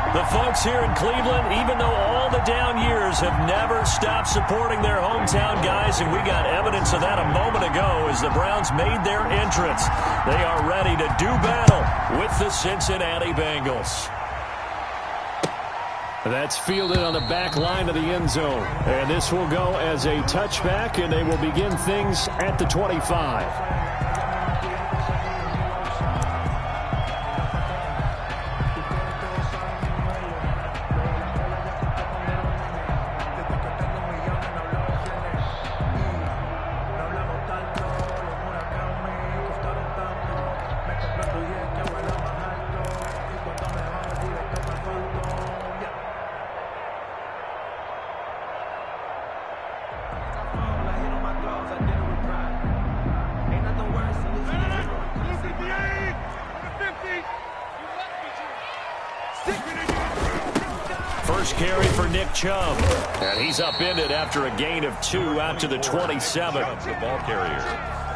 The folks here in Cleveland, even though all the down years, have never stopped supporting their hometown guys, and we got evidence of that a moment ago as the Browns made their entrance. They are ready to do battle with the Cincinnati Bengals. That's fielded on the back line of the end zone. And this will go as a touchback, and they will begin things at the 25. First carry for Nick Chubb. And he's upended after a gain of 2 out to the 27. The ball carrier.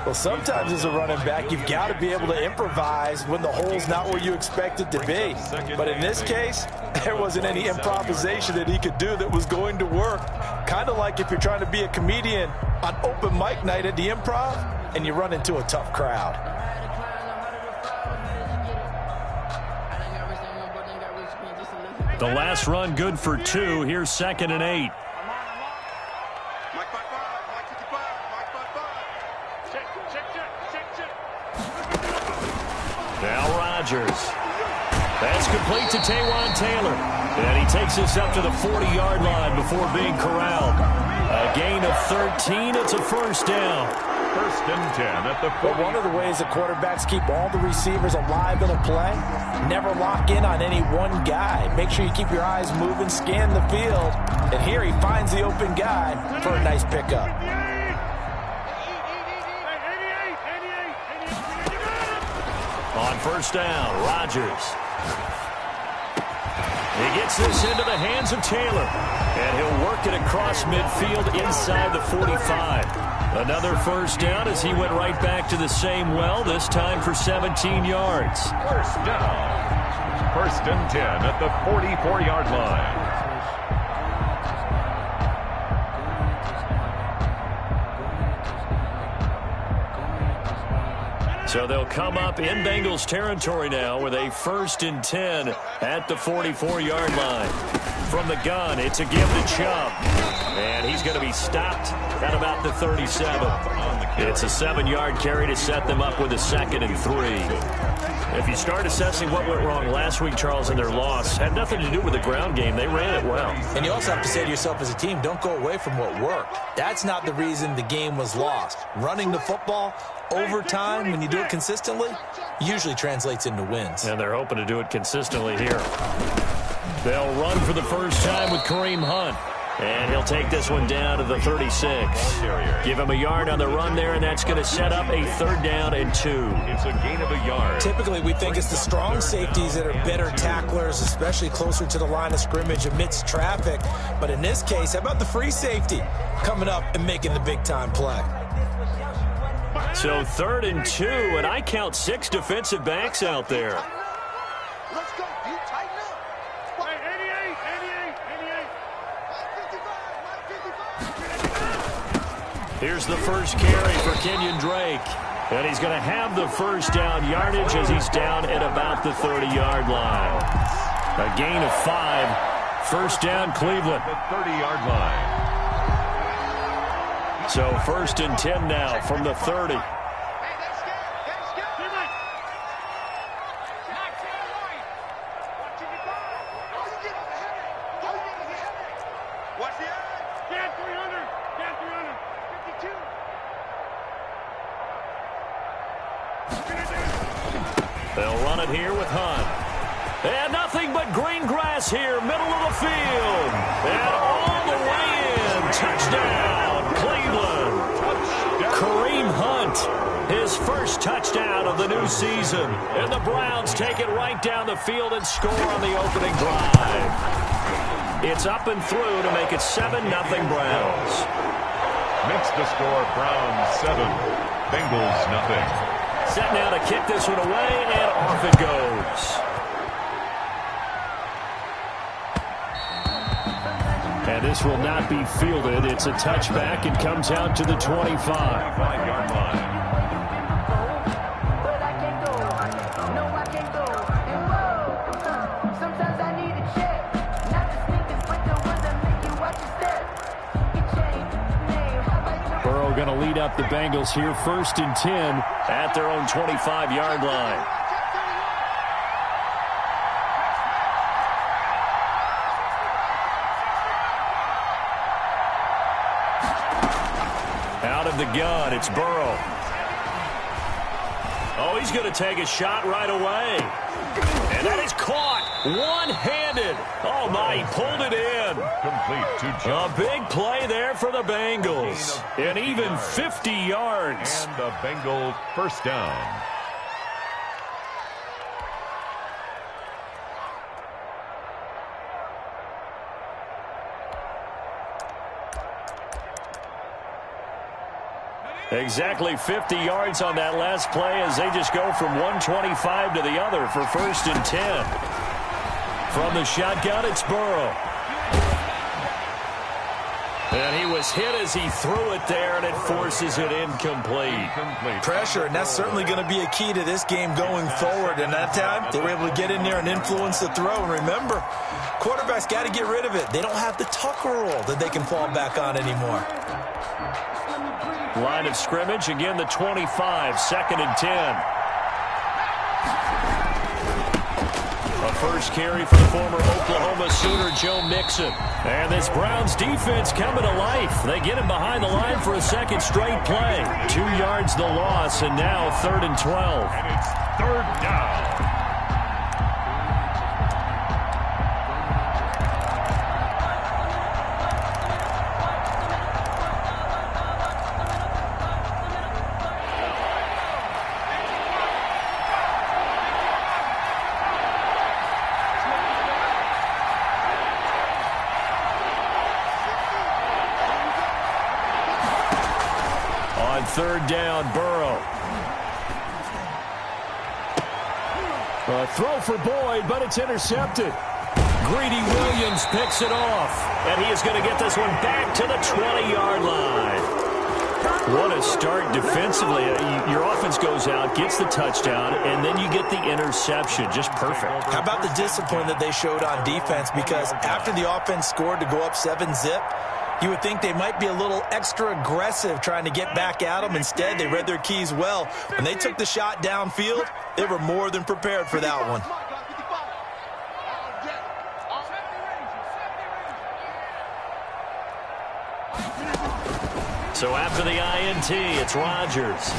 Well, sometimes as a running back, you've got to be able to improvise when the hole's not where you expect it to be. But in this case, there wasn't any improvisation that he could do that was going to work. Kind of like if you're trying to be a comedian on open mic night at the Improv and you run into a tough crowd. The last run good for 2. Here's 2nd and 8. Now Rodgers. That's complete to Taywan Taylor. And he takes us up to the 40-yard line before being corralled. A gain of 13. It's a first down. 1st and 10 at the 40. But one of the ways that quarterbacks keep all the receivers alive in a play, never lock in on any one guy. Make sure you keep your eyes moving, scan the field. And here he finds the open guy for a nice pickup. On first down, Rodgers. He gets this into the hands of Taylor. And he'll work it across midfield inside the 45. Another first down as he went right back to the same well, this time for 17 yards. First down. 1st and 10 at the 44-yard line. So they'll come up in Bengals territory now with a 1st and 10 at the 44-yard line. From the gun, it's a give to Chubb. And he's going to be stopped at about the 37. It's a 7-yard carry to set them up with a 2nd and 3. If you start assessing what went wrong last week, Charles, in their loss, had nothing to do with the ground game. They ran it well. And you also have to say to yourself as a team, don't go away from what worked. That's not the reason the game was lost. Running the football over time, when you do it consistently, usually translates into wins. And they're hoping to do it consistently here. They'll run for the first time with Kareem Hunt. And he'll take this one down to the 36. Give him a yard on the run there, and that's going to set up a 3rd down and 2. It's a gain of a yard. Typically, we think it's the strong safeties that are better tacklers, especially closer to the line of scrimmage amidst traffic. But in this case, how about the free safety coming up and making the big-time play? So 3rd and 2, and I count 6 defensive backs out there. Let's go. You tighten up. Hey, 88. Here's the first carry for Kenyon Drake. And he's going to have the first down yardage as he's down at about the 30-yard line. A gain of 5. First down, Cleveland. The 30-yard line. So 1st and 10 now from the 30. They'll run it here with Hunt. And nothing but green grass here, middle of the field. And all the way in. Touchdown, Cleveland. Kareem Hunt, his first touchdown of the new season. And the Browns take it right down the field and score on the opening drive. It's up and through to make it 7-0 Browns. Makes the score Browns 7, Bengals nothing. Set now to kick this one away, and off it goes. And this will not be fielded. It's a touchback and comes out to the 25. 25-yard line. Burrow going to lead up the Bengals here, 1st and 10 at their own 25-yard line. Out of the gun, it's Burrow. Oh, he's going to take a shot right away. And that is caught one-handed. Oh, my, he pulled it in. Complete to A Jones. big play there for the Bengals. And even 50 yards. And the Bengals first down. Exactly 50 yards on that last play as they just go from 125 to the other for 1st and 10. From the shotgun, it's Burrow. And he was hit as he threw it there, and it forces it incomplete. Pressure, and that's certainly going to be a key to this game going forward. And that time, they were able to get in there and influence the throw. And remember, quarterbacks got to get rid of it. They don't have the Tucker rule that they can fall back on anymore. Line of scrimmage, again the 25, 2nd and 10. A first carry for the former Oklahoma Sooner, Joe Mixon. And this Browns defense coming to life. They get him behind the line for a second straight play. 2 yards the loss, and now 3rd and 12. And it's 3rd down. On 3rd down, Burrow. A throw for Boyd, but it's intercepted. Greedy Williams picks it off, and he is going to get this one back to the 20-yard line. What a start defensively. Your offense goes out, gets the touchdown, and then you get the interception. Just perfect. How about the discipline that they showed on defense? Because after the offense scored to go up 7-zip, you would think they might be a little extra aggressive trying to get back at them. Instead, they read their keys well. When they took the shot downfield, they were more than prepared for that one. So after the INT, it's Rodgers.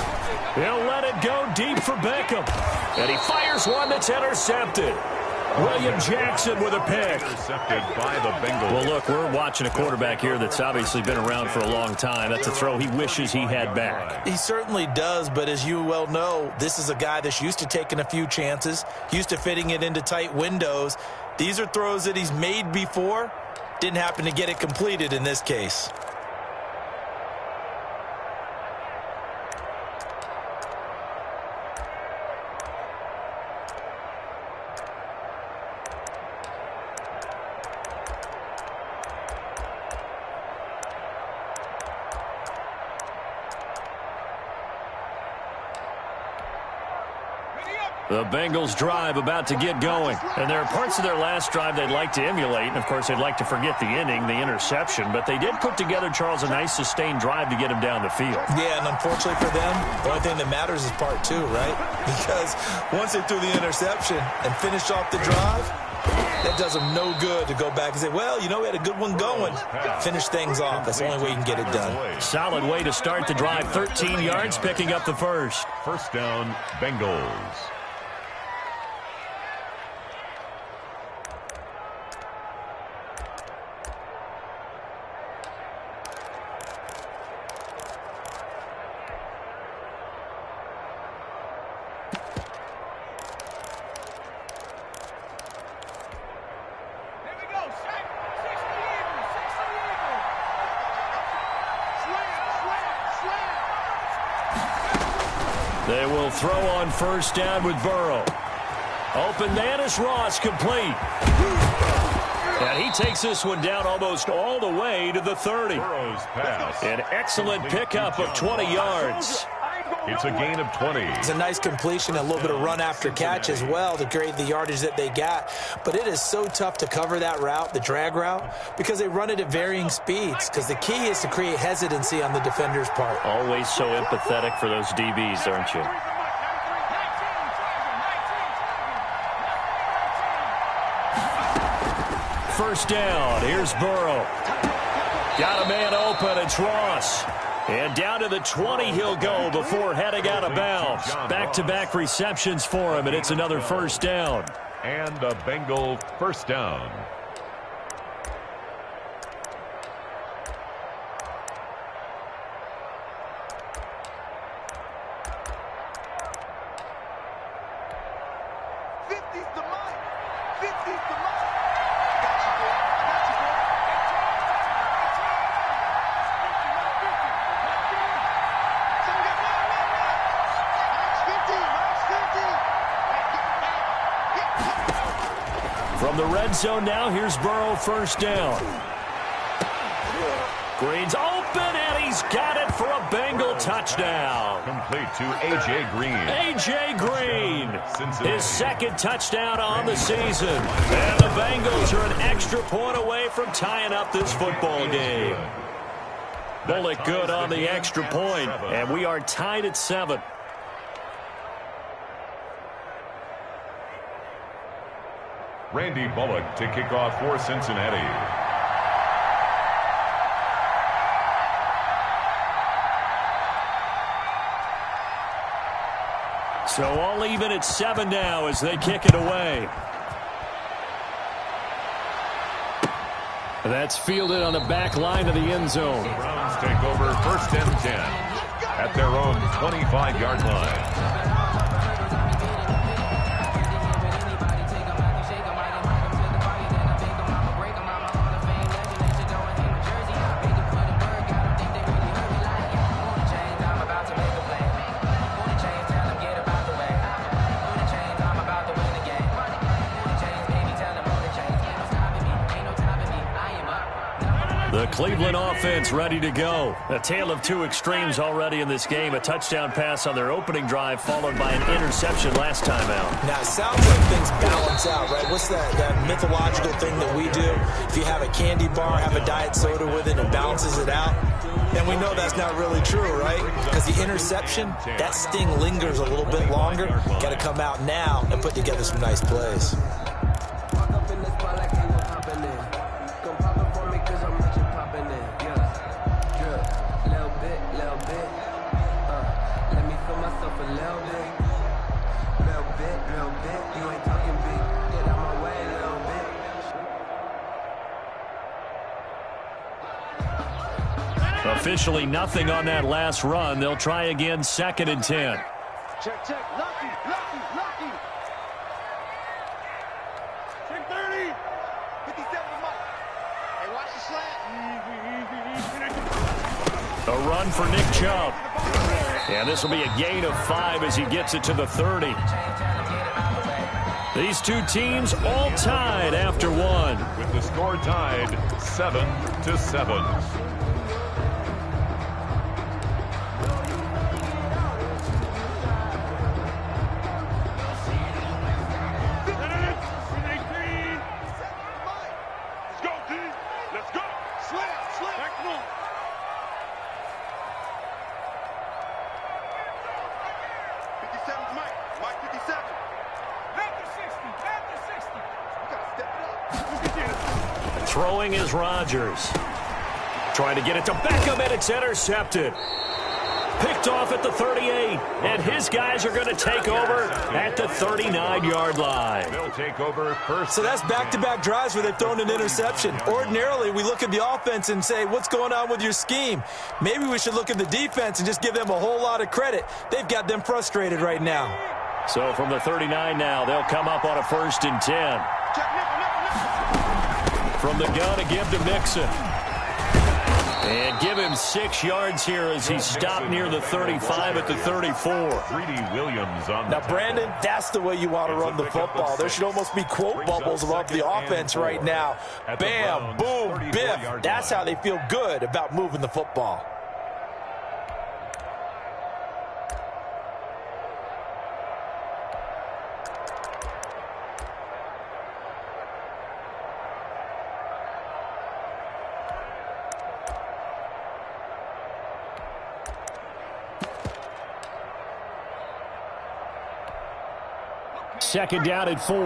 He'll let it go deep for Beckham. And he fires one that's intercepted. William Jackson with a pick. Intercepted by the Bengals. Well, look, we're watching a quarterback here that's obviously been around for a long time. That's a throw he wishes he had back. He certainly does, but as you well know, this is a guy that's used to taking a few chances, used to fitting it into tight windows. These are throws that he's made before. Didn't happen to get it completed in this case. The Bengals drive about to get going. And there are parts of their last drive they'd like to emulate. And, of course, they'd like to forget the inning, the interception. But they did put together, Charles, a nice sustained drive to get him down the field. Yeah, and unfortunately for them, the only thing that matters is part 2, right? Because once they threw the interception and finished off the drive, that does them no good to go back and say, well, you know, we had a good one going. Finish things off. That's the only way you can get it done. Solid way to start the drive. 13 yards, picking up the first. First down, Bengals. They will throw on first down with Burrow. Open man is Ross, complete. And he takes this one down almost all the way to the 30. Burrow's pass. An excellent pickup of 20 yards. It's a gain of 20. It's a nice completion, a little bit of run after catch as well to grade the yardage that they got. But it is so tough to cover that route, the drag route, because they run it at varying speeds. Because the key is to create hesitancy on the defender's part. Always so empathetic for those DBs, aren't you? First down. Here's Burrow. Got a man open. It's Ross. And down to the 20 he'll go before heading out of bounds. Back-to-back receptions for him, and it's another first down. And a Bengal first down. From the red zone now, here's Burrow, first down. Green's open, and he's got it for a Bengal touchdown. Complete to A.J. Green. A.J. Green, his second touchdown on the season. And the Bengals are an extra point away from tying up this football game. Bullock good on the extra point, and we are tied at 7. Randy Bullock to kick off for Cincinnati. So all even at 7 now as they kick it away. That's fielded on the back line of the end zone. The Browns take over first and 10 at their own 25-yard line. The Cleveland offense ready to go. A tale of two extremes already in this game. A touchdown pass on their opening drive followed by an interception last time out. Now, it sounds like things balance out, right? What's that mythological thing that we do? If you have a candy bar, have a diet soda with it, and balances it out. And we know that's not really true, right? Because the interception, that sting lingers a little bit longer. Got to come out now and put together some nice plays. Officially nothing on that last run. They'll try again, 2nd and 10. Check, check. Lucky, lucky, lucky. Check 30. 57 to Mike. Hey, watch the slant. A run for Nick Chubb. And this will be a gain of 5 as he gets it to the 30. These two teams all tied after one. With the score tied 7-7. Throwing is Rodgers. Trying to get it to Beckham, and it's intercepted. Picked off at the 38, and his guys are going to take over at the 39-yard line. They'll take over first. So that's back-to-back drives where they've thrown an interception. Ordinarily, we look at the offense and say, what's going on with your scheme? Maybe we should look at the defense and just give them a whole lot of credit. They've got them frustrated right now. So from the 39 now, they'll come up on a 1st and 10. From the gun, to give to Mixon. And give him 6 yards here as he stopped near the 35 at the 34. Greedy Williams on the Now, Brandon, that's the way you want to run the football. There should almost be quote bubbles above the offense right now. Bam, boom, biff. That's how they feel good about moving the football. Second down at 4.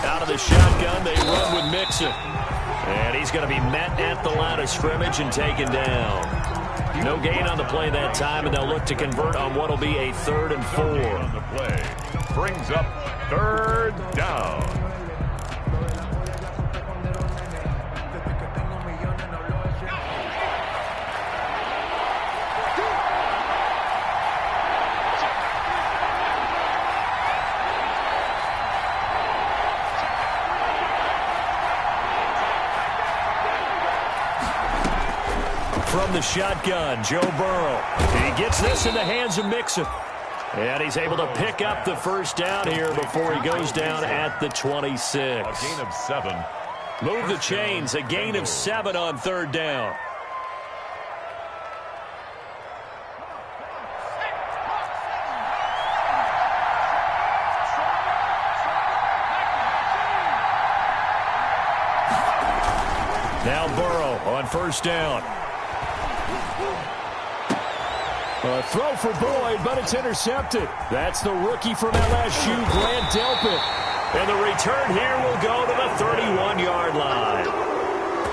Out of the shotgun, they run with Mixon. And he's going to be met at the line of scrimmage and taken down. No gain on the play that time, and they'll look to convert on what will be a 3rd and 4. On the play brings up 3rd down. From the shotgun, Joe Burrow. He gets this in the hands of Mixon. And he's able to pick up the 1st down here before he goes down at the 26. A gain of 7. Move the chains. A gain of 7 on 3rd down. Now Burrow on 1st down. A throw for Boyd, but it's intercepted. That's the rookie from LSU, Grant Delpit. And the return here will go to the 31-yard line.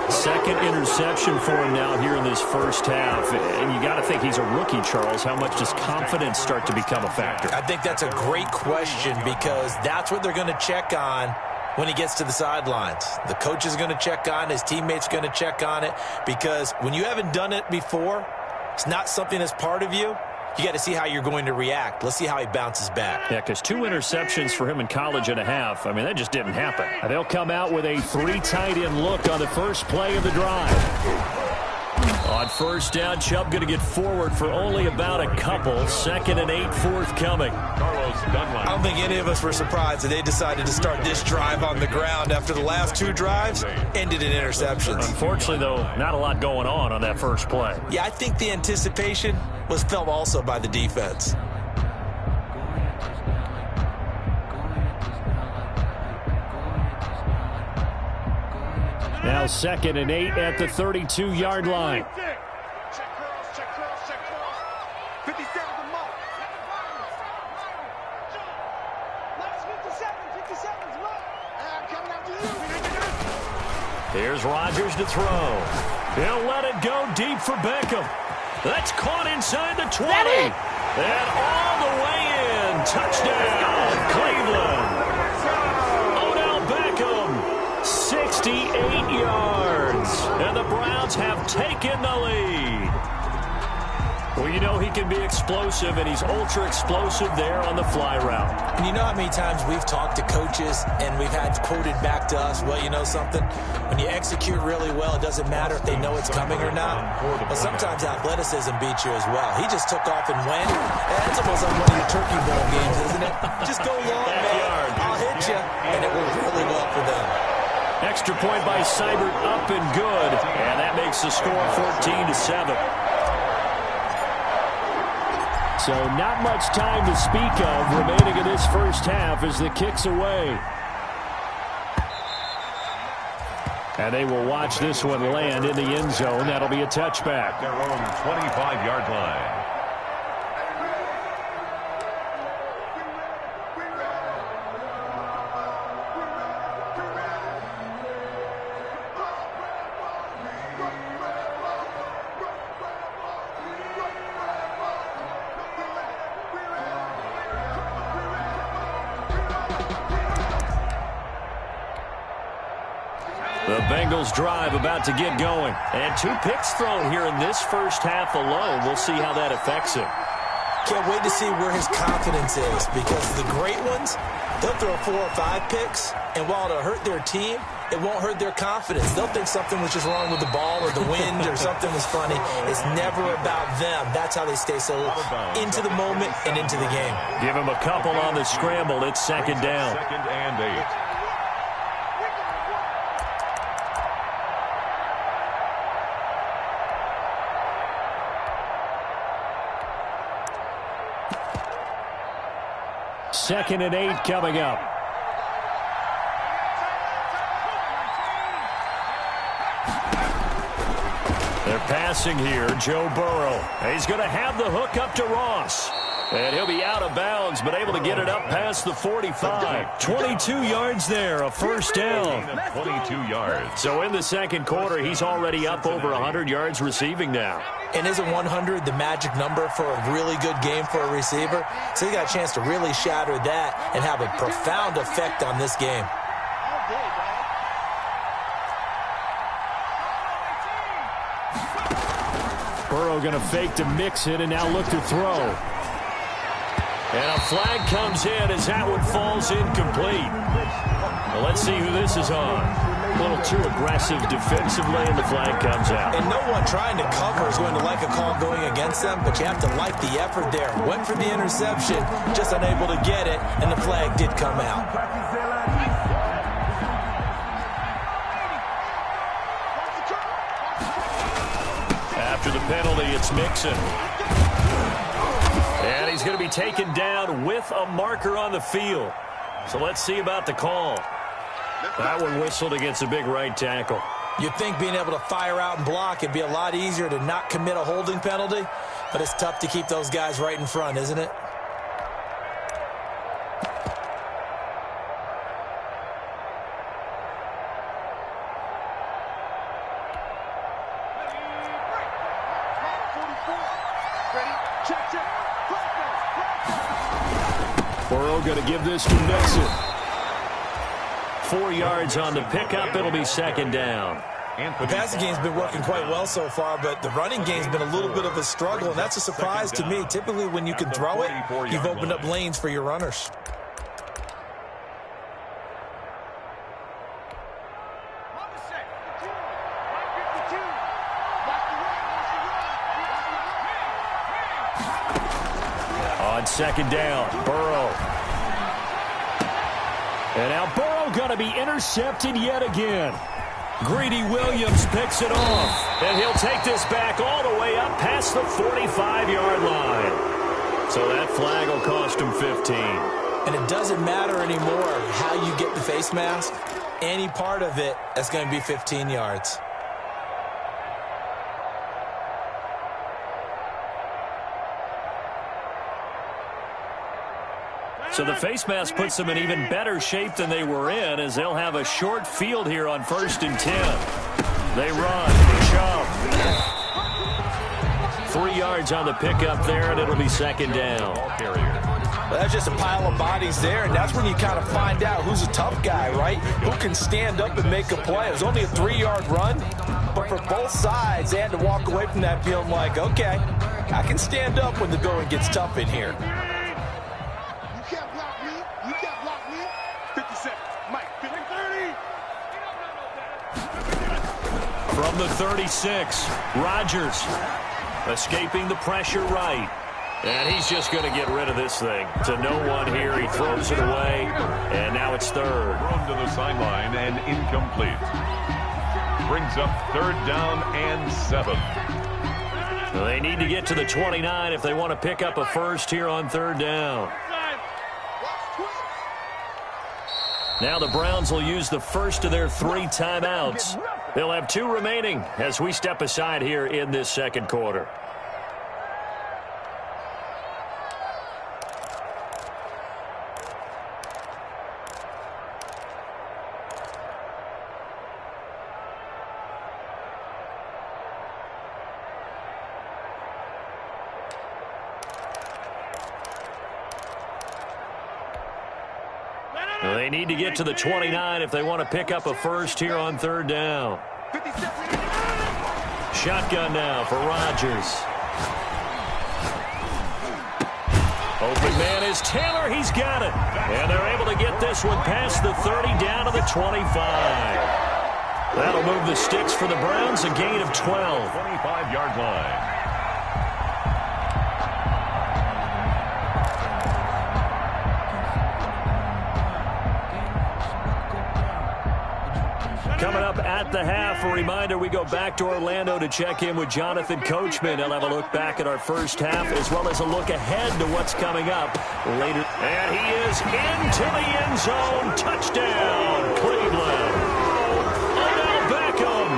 2nd interception for him now here in this 1st half. And you got to think he's a rookie, Charles. How much does confidence start to become a factor? I think that's a great question because that's what they're going to check on when he gets to the sidelines. The coach is going to check on, his teammates going to check on it, because when you haven't done it before, it's not something that's part of you. You got to see how you're going to react. Let's see how he bounces back. Yeah, because 2 interceptions for him in college and a half. I mean, that just didn't happen. They'll come out with a 3 tight end look on the first play of the drive. On 1st down, Chubb going to get forward for only about a couple. 2nd and 8 forthcoming. I don't think any of us were surprised that they decided to start this drive on the ground after the last 2 drives ended in interceptions. Unfortunately, though, not a lot going on that first play. Yeah, I think the anticipation was felt also by the defense. Now 2nd and 8 at the 32-yard line. Check cross. 57 to Mark. Last 57's Mark. Coming after you. Here's Rodgers to throw. He'll let it go deep for Beckham. That's caught inside the 20. And all the way in. Touchdown, Cleveland. Odell Beckham, 68 yards. And the Browns have taken the lead. Well, you know he can be explosive, and he's ultra-explosive there on the fly route. And you know how many times we've talked to coaches and we've had quoted back to us, well, you know something? When you execute really well, it doesn't matter if they know it's coming or not. But sometimes athleticism beats you as well. He just took off and went. It's almost like one of your Turkey Bowl games, isn't it? Just go long, man. I'll hit you. And it worked really well for them. Extra point by Seibert, up and good. And that makes the score 14-7. So not much time to speak of remaining in this first half as the kick's away. And they will watch this one land in the end zone. That'll be a touchback. Their own 25-yard line. The Bengals drive about to get going. And 2 picks thrown here in this first half alone. We'll see how that affects him. Can't wait to see where his confidence is, because the great ones, they'll throw 4 or 5 picks, and while it'll hurt their team, it won't hurt their confidence. They'll think something was just wrong with the ball or the wind or something was funny. It's never about them. That's how they stay so into the moment and into the game. Give him a couple on the scramble. It's second down. Second and 8. Second and 8 coming up. They're passing here. Joe Burrow. He's going to have the hook up to Ross. And he'll be out of bounds, but able to get it up past the 45. 22 yards there, a first down. 22 yards. So in the second quarter, he's already up over 100 yards receiving now. And isn't 100 the magic number for a really good game for a receiver? So he got a chance to really shatter that and have a profound effect on this game. Burrow going to fake to mix it and now look to throw. And a flag comes in as that one falls incomplete. Well, let's see who this is on. A little too aggressive defensively, and the flag comes out. And no one trying to cover is going to like a call going against them, but you have to like the effort there. Went for the interception, just unable to get it, and the flag did come out. After the penalty, it's Mixon. And he's going to be taken down with a marker on the field. So let's see about the call. That one whistled against a big right tackle. You'd think being able to fire out and block, it'd be a lot easier to not commit a holding penalty, but it's tough to keep those guys right in front, isn't it? Burrow going to give this to Mixon. 4 yards on the pickup. It'll be second down. The passing game's been working quite well so far, but the running game's been a little bit of a struggle, and that's a surprise to me. Typically, when you can throw it, you've opened up lanes for your runners. On second down, Burrow. And now Burrow going to be intercepted yet again. Greedy Williams picks it off. And he'll take this back all the way up past the 45-yard line. So that flag will cost him 15. And it doesn't matter anymore how you get the face mask. Any part of it, that's going to be 15 yards. So the face mask puts them in even better shape than they were in, as they'll have a short field here on 1st and 10. They run, Chubb. 3 yards on the pickup there, and it'll be second down. Well, that's just a pile of bodies there, and that's when you kind of find out who's a tough guy, right? Who can stand up and make a play. It was only a 3-yard run, but for both sides, they had to walk away from that feeling like, okay, I can stand up when the going gets tough in here. From the 36, Rodgers escaping the pressure right. And he's just going to get rid of this thing. To no one here. He throws it away. And now it's third. Thrown to the sideline and incomplete. Brings up 3rd down and 7. Well, they need to get to the 29 if they want to pick up a first here on 3rd down. Now the Browns will use the first of their 3 timeouts. They'll have 2 remaining as we step aside here in this second quarter. They need to get to the 29 if they want to pick up a first here on 3rd down. Shotgun now for Rodgers. man is Taylor. He's got it. And they're able to get this one past the 30 down to the 25. That'll move the sticks for the Browns, a gain of 12. 25-yard line. Coming up at the half, a reminder, we go back to Orlando to check in with Jonathan Coachman. He'll have a look back at our first half as well as a look ahead to what's coming up later. And he is into the end zone. Touchdown, Cleveland. Odell Beckham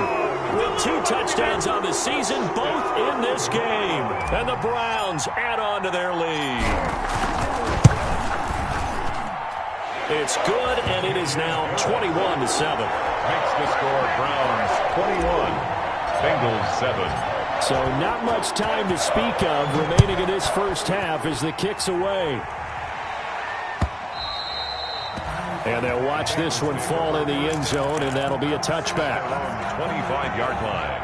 with 2 touchdowns on the season, both in this game. And the Browns add on to their lead. It's good, and it is now 21-7. Makes the score Browns 21, Bengals 7. So not much time to speak of remaining in this first half as the kick's away. And they'll watch this one fall in the end zone, and that'll be a touchback. 25-yard line.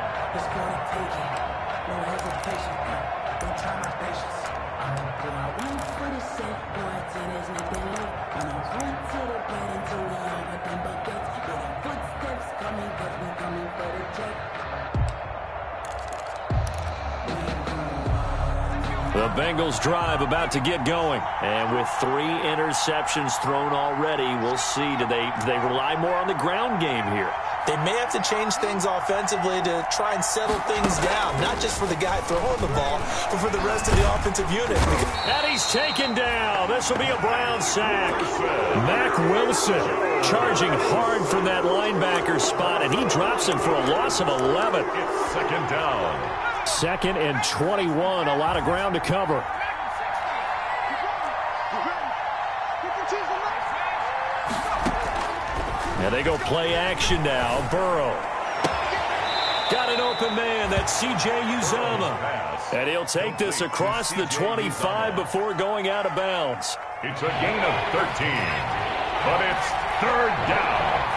The Bengals drive about to get going. And with 3 interceptions thrown already, we'll see. Do they rely more on the ground game here? They may have to change things offensively to try and settle things down, not just for the guy throwing the ball, but for the rest of the offensive unit. And he's taken down. This will be a Brown sack. Mack Wilson charging hard from that linebacker spot, and he drops him for a loss of 11. It's second down. 2nd and 21. A lot of ground to cover. And they go play action now. Burrow. Got an open man. That's C.J. Uzomah. And he'll take this across the 25 before going out of bounds. It's a gain of 13, but it's 3rd down.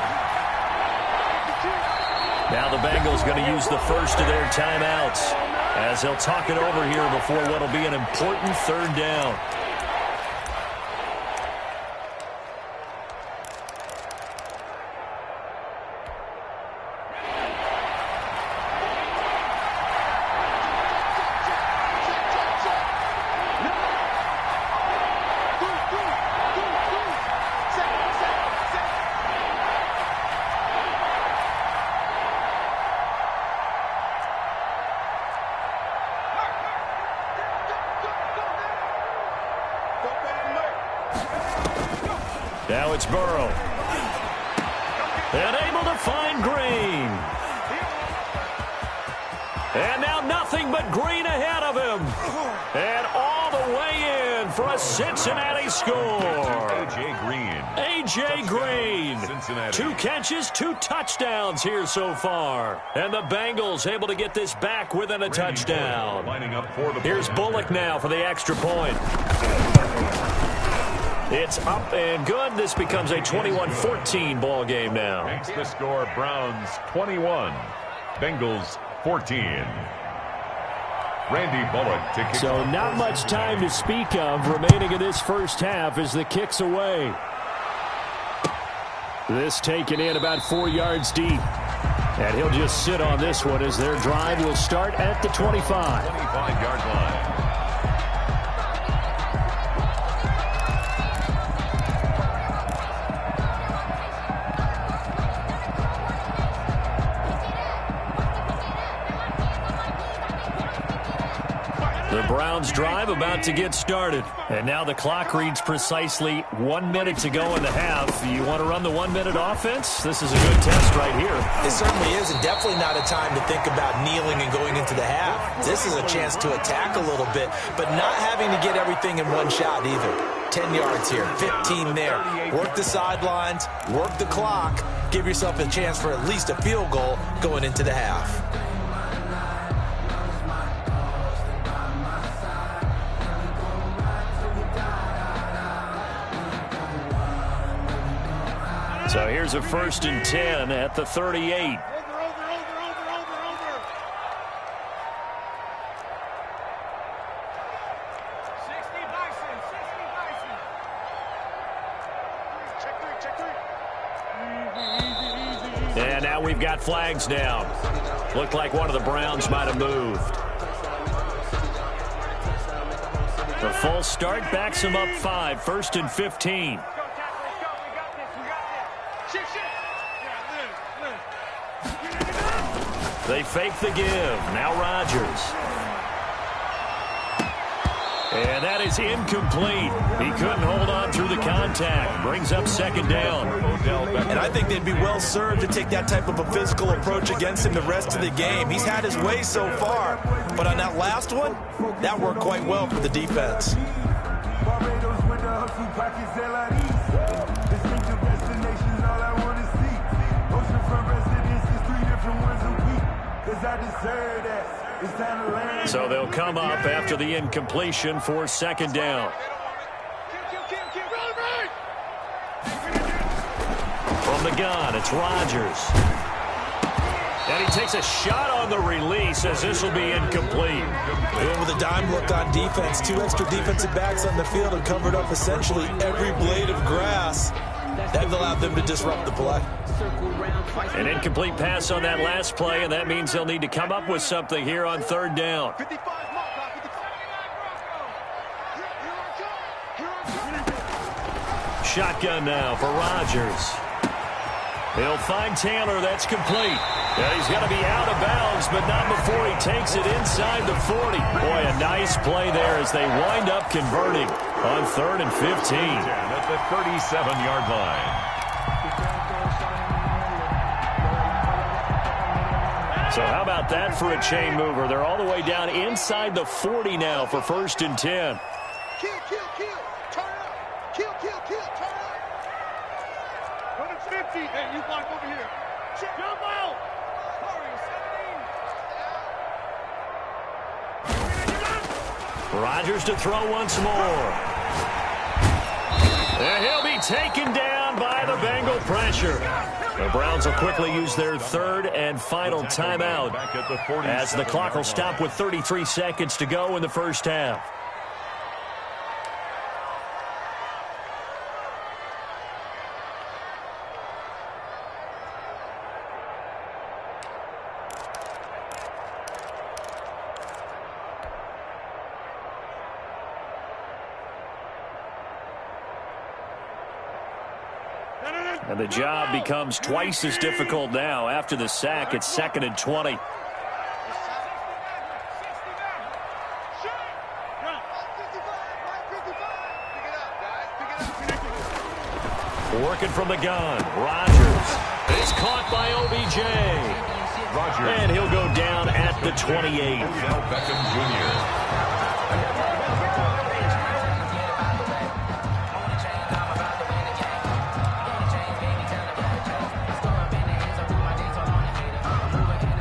Now the Bengals going to use the first of their timeouts as they'll talk it over here before what will be an important 3rd down. Now it's Burrow. And able to find Green. And now nothing but Green ahead of him. And all the way in for a Cincinnati score. A.J. Green. A.J. Green. Cincinnati. 2 catches, 2 touchdowns here so far. And the Bengals able to get this back within a touchdown. Lining up for the Here's Bullock now for the extra point. It's up and good. This becomes a 21-14 ball game now. Makes the score Browns 21, Bengals 14. Randy Bullock to kick. So not much time to speak of remaining in this first half as the kick's away. This taken in about 4 yards deep. And he'll just sit on this one as their drive will start at the 25. 25-yard line. The Browns drive about to get started. And now the clock reads precisely 1 minute to go in the half. You want to run the 1 minute offense? This is a good test right here. It certainly is, and definitely not a time to think about kneeling and going into the half. This is a chance to attack a little bit, but not having to get everything in one shot either. 10 yards here, 15 there. Work the sidelines, work the clock, give yourself a chance for at least a field goal going into the half. So here's a 1st and 10 at the 38. And now we've got flags down. Looked like one of the Browns might have moved. The false start backs them up 5, 1st and 15. They fake the give. Now Rodgers. And that is incomplete. He couldn't hold on through the contact. Brings up 2nd down. And I think they'd be well served to take that type of a physical approach against him the rest of the game. He's had his way so far. But on that last one, that worked quite well for the defense. So they'll come up after the incompletion for 2nd down. From the gun, it's Rodgers. And he takes a shot on the release as this will be incomplete. And with a dime look on defense, 2 extra defensive backs on the field and covered up essentially every blade of grass. That allowed them to disrupt the play. An incomplete pass on that last play, and that means they'll need to come up with something here on 3rd down. Shotgun now for Rodgers. He'll find Taylor. That's complete. Yeah, he's got to be out of bounds, but not before he takes it inside the 40. Boy, a nice play there as they wind up converting on 3rd and 15. At the 37-yard line. So how about that for a chain mover? They're all the way down inside the 40 now for 1st and 10. Kill, turn up. Kill, turn up. 150. Hey, you block over here. Jump out. Rodgers to throw once more. And he'll be taken down by the Bengal pressure. The Browns will quickly use their 3rd and final timeout as the clock will stop with 33 seconds to go in the 1st half. And the job becomes twice as difficult now. After the sack, it's 2nd and 20. Working from the gun. Rodgers. It's caught by OBJ. And he'll go down at the 28. Beckham Jr.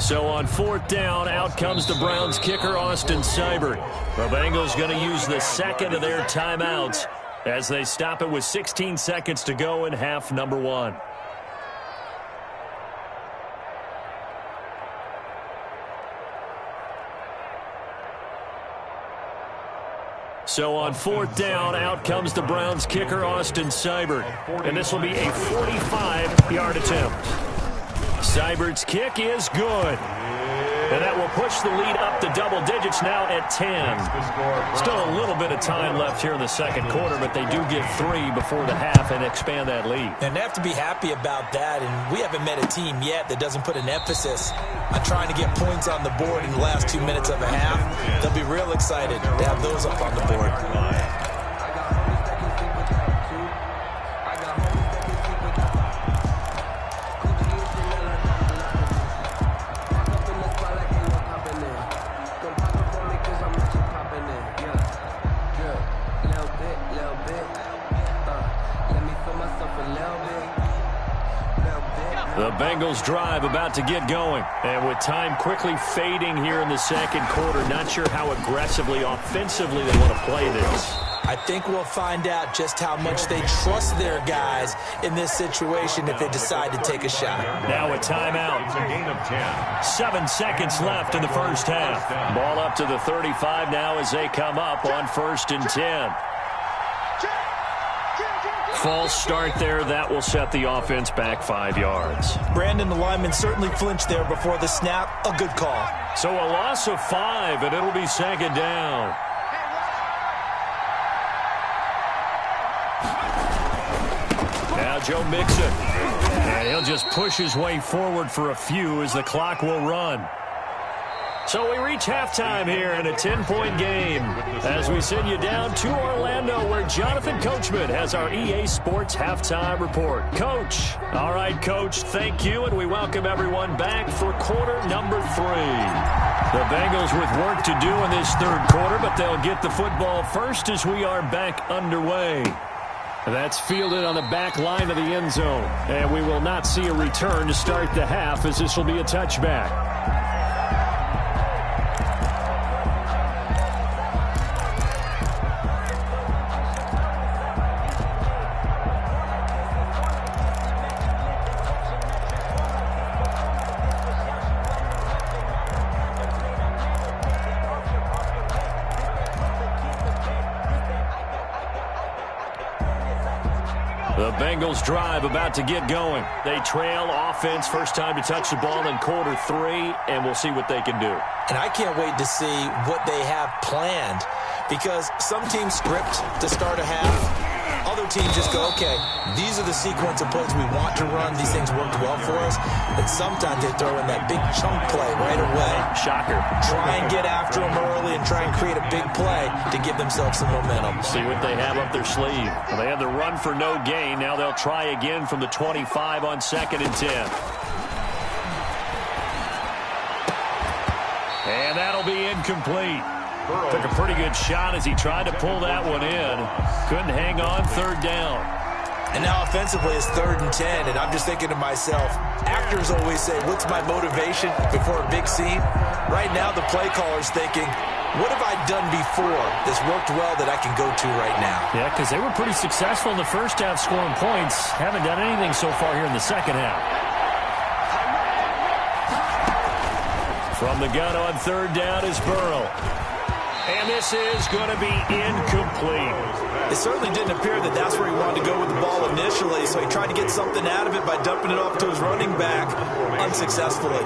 So on 4th down, out comes the Browns kicker, Austin Seibert. The Bengals going to use the 2nd of their timeouts as they stop it with 16 seconds to go in half number 1. So on 4th down, out comes the Browns kicker, Austin Seibert. And this will be a 45-yard attempt. Seibert's kick is good. And that will push the lead up to double digits now at 10. Still a little bit of time left here in the 2nd quarter, but they do get 3 before the half and expand that lead. And they have to be happy about that, and we haven't met a team yet that doesn't put an emphasis on trying to get points on the board in the last 2 minutes of a half. They'll be real excited to have those up on the board. The Bengals drive about to get going. And with time quickly fading here in the 2nd quarter, not sure how aggressively, offensively they want to play this. I think we'll find out just how much they trust their guys in this situation if they decide to take a shot. Now a timeout. It's a gain of 10. 7 seconds left in the 1st half. Ball up to the 35 now as they come up on 1st and 10. false start there. That will set the offense back 5 yards. Brandon, the lineman certainly flinched there before the snap. A good call. So a loss of 5, and it'll be second down. Now Joe Mixon. And he'll just push his way forward for a few as the clock will run. So we reach halftime here in a 10-point game as we send you down to Orlando where Jonathan Coachman has our EA Sports Halftime Report. Coach. All right, Coach, thank you, and we welcome everyone back for quarter number 3. The Bengals with work to do in this third quarter, but they'll get the football first as we are back underway. That's fielded on the back line of the end zone, and we will not see a return to start the half as this will be a touchback. The Bengals drive about to get going. They trail offense, first time to touch the ball in quarter 3, and we'll see what they can do. And I can't wait to see what they have planned because some teams script to start a half. Other teams just go, okay, these are the sequence of plays we want to run. These things worked well for us. And sometimes they throw in that big chunk play right away. Shocker. Try and get after them early and try and create a big play to give themselves some momentum. See what they have up their sleeve. Well, they had the run for no gain. Now they'll try again from the 25 on 2nd and 10. And that'll be incomplete. Took a pretty good shot as he tried to pull that one in. Couldn't hang on, third down. And now offensively it's 3rd and 10, and I'm just thinking to myself, actors always say, what's my motivation before a big scene? Right now the play caller's thinking, what have I done before that's worked well that I can go to right now? Yeah, because they were pretty successful in the first half scoring points. Haven't done anything so far here in the second half. From the gun on 3rd down is Burrow. And this is going to be incomplete. It certainly didn't appear that that's where he wanted to go with the ball initially, so he tried to get something out of it by dumping it off to his running back unsuccessfully.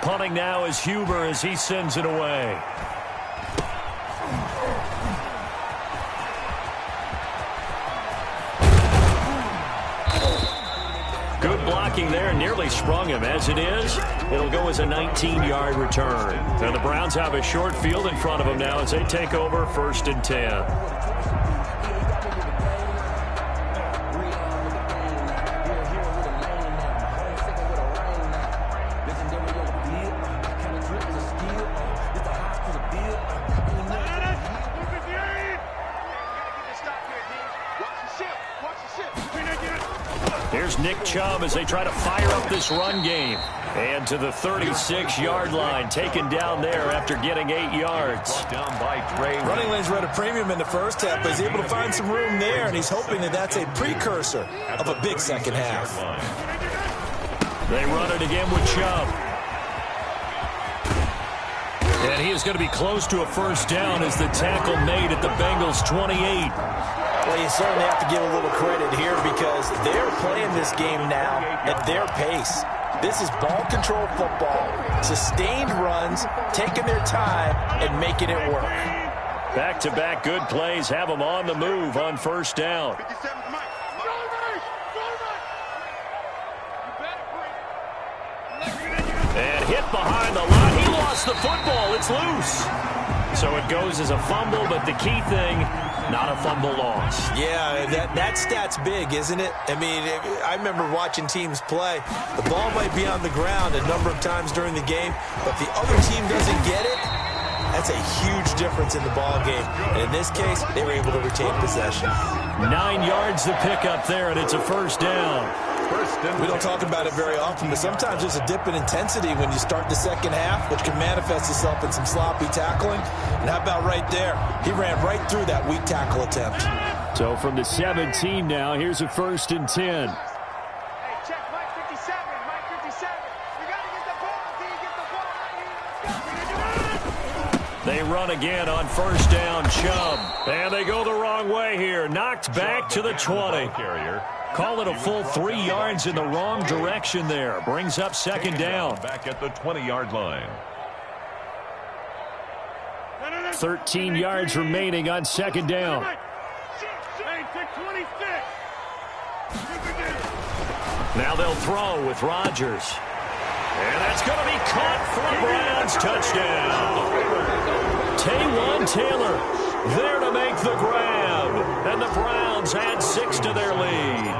Punting now is Huber as he sends it away. Good blocking there, nearly sprung him. As it is, it'll go as a 19-yard return. And the Browns have a short field in front of them now as they take over 1st and 10. Here's Nick Chubb as they try to fire up this run game. And to the 36-yard line, taken down there after getting 8 yards. Running lanes were at a premium in the first half, but he's able to find some room there, and he's hoping that that's a precursor of a big second half. They run it again with Chubb. And he is going to be close to a first down as the tackle made at the Bengals' 28. Well, you certainly have to give a little credit here because they're playing this game now at their pace. This is ball control football, sustained runs, taking their time and making it work. Back-to-back good plays have them on the move on first down. And hit behind the line. He lost the football. It's loose. So it goes as a fumble, but the key thing, not a fumble loss. Yeah, that stat's big, isn't it? I mean, I remember watching teams play. The ball might be on the ground a number of times during the game, but if the other team doesn't get it, that's a huge difference in the ball game. And in this case, they were able to retain possession. 9 yards to pick up there, and it's a first down. We don't talk about it very often, but sometimes there's a dip in intensity when you start the second half, which can manifest itself in some sloppy tackling. And how about right there? He ran right through that weak tackle attempt. So from the 17 now, here's a 1st and 10. Hey, check Mike 57. Mike 57. We got to get the ball. Can you get the ball right here? Let's go. They run again on first down, Chubb. And they go the wrong way here. Knocked back to the 20. Call it a full 3 yards in the wrong direction there. Brings up second down. Back at the 20-yard line. 13 yards remaining on second down. Now they'll throw with Rodgers. And that's going to be caught for a Browns touchdown. Taywan Taylor there to make the grab. And the Browns add 6 to their lead.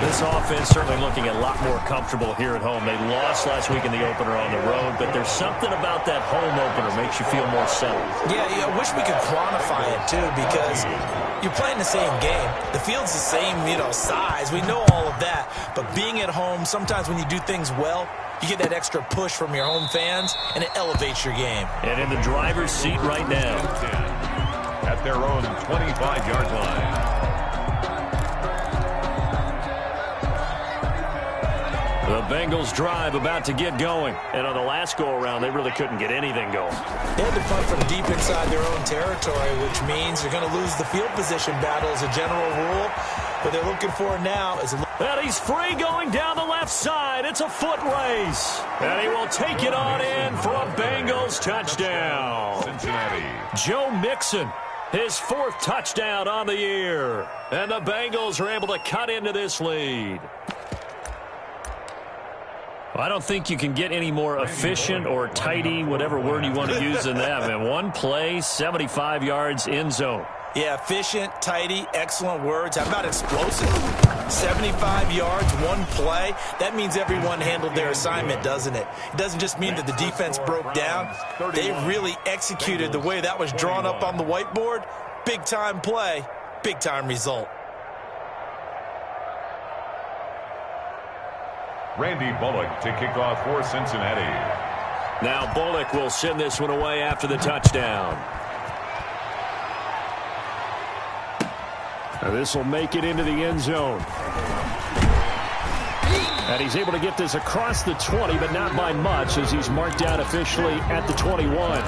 This offense certainly looking a lot more comfortable here at home. They lost last week in the opener on the road, but there's something about that home opener makes you feel more settled. Yeah, I wish we could quantify it, too, because you're playing the same game. The field's the same, size. We know all of that. But being at home, sometimes when you do things well, you get that extra push from your home fans, and it elevates your game. And in the driver's seat right now. At their own 25-yard line. The Bengals drive about to get going. And on the last go-around, they really couldn't get anything going. They had to punt from deep inside their own territory, which means they're going to lose the field position battle as a general rule. What they're looking for now is and he's free going down the left side. It's a foot race. And he will take it on in for a Bengals touchdown. Cincinnati. Joe Mixon, his 4th touchdown on the year. And the Bengals are able to cut into this lead. I don't think you can get any more efficient or tidy, whatever word you want to use than that, man. One play, 75 yards, end zone. Yeah, efficient, tidy, excellent words. How about explosive? 75 yards, one play. That means everyone handled their assignment, doesn't it? It doesn't just mean that the defense broke down. They really executed the way that was drawn up on the whiteboard. Big-time play, big-time result. Randy Bullock to kick off for Cincinnati. Now Bullock will send this one away after the touchdown. Now this will make it into the end zone. And he's able to get this across the 20, but not by much, as he's marked out officially at the 21.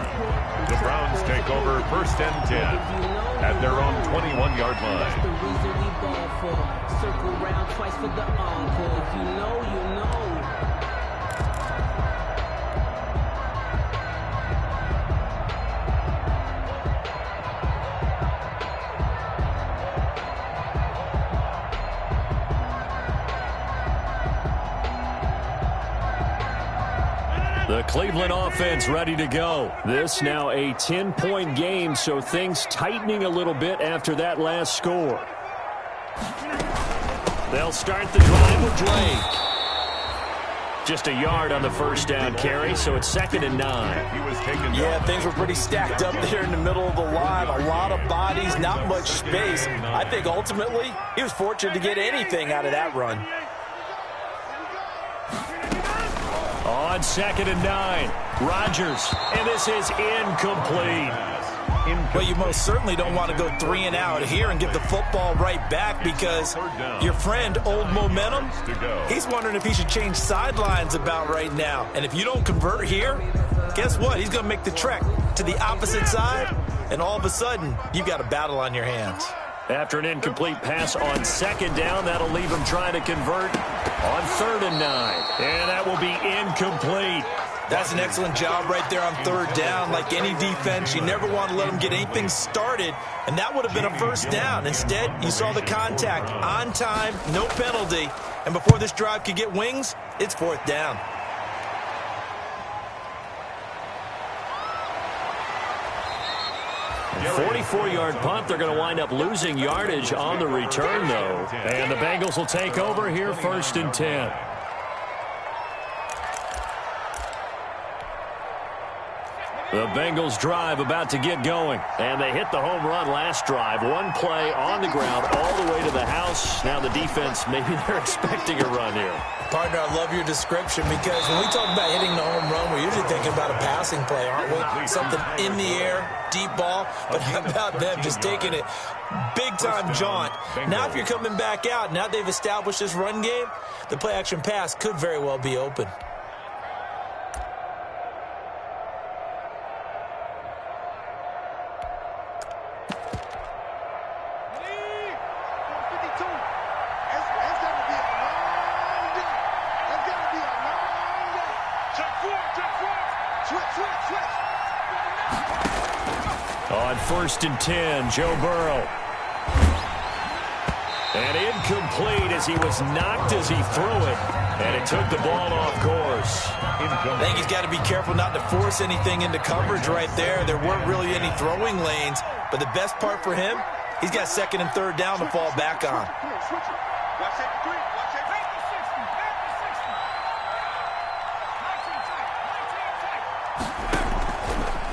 The Browns take over first and 10 at their own 21-yard line. Circle round twice for the encore. You know. The Cleveland offense ready to go. This now a 10-point game, so things tightening a little bit after that last score. They'll start the drive with Drake. Just a yard on the first down carry, so it's 2nd and 9. Yeah, things were pretty stacked up there in the middle of the line. A lot of bodies, not much space. I think ultimately he was fortunate to get anything out of that run. On 2nd and 9, Rodgers, and this is incomplete. Well, you most certainly don't want to go 3 and out here and give the football right back, because your friend, Old Momentum, he's wondering if he should change sidelines about right now. And if you don't convert here, guess what? He's going to make the trek to the opposite side, and all of a sudden, you've got a battle on your hands. After an incomplete pass on 2nd down, that'll leave him trying to convert on 3rd and 9. And that will be incomplete. That's an excellent job right there on 3rd down. Like any defense, you never want to let them get anything started, and that would have been a first down. Instead, you saw the contact on time, no penalty, and before this drive could get wings, it's 4th down. A 44-yard punt. They're going to wind up losing yardage on the return, though. And the Bengals will take over here, 1st and 10. The Bengals drive about to get going. And they hit the home run last drive. One play on the ground all the way to the house. Now the defense, maybe they're expecting a run here. Partner, I love your description, because when we talk about hitting the home run, we're usually thinking about a passing play, aren't we? Something in the air, deep ball. But how about them just taking it big-time jaunt? Now if you're coming back out, now they've established this run game, the play-action pass could very well be open. On 1st and 10, Joe Burrow. And incomplete as he was knocked as he threw it. And it took the ball off course. I think he's got to be careful not to force anything into coverage right there. There weren't really any throwing lanes. But the best part for him, he's got 2nd and 3rd down to fall back on.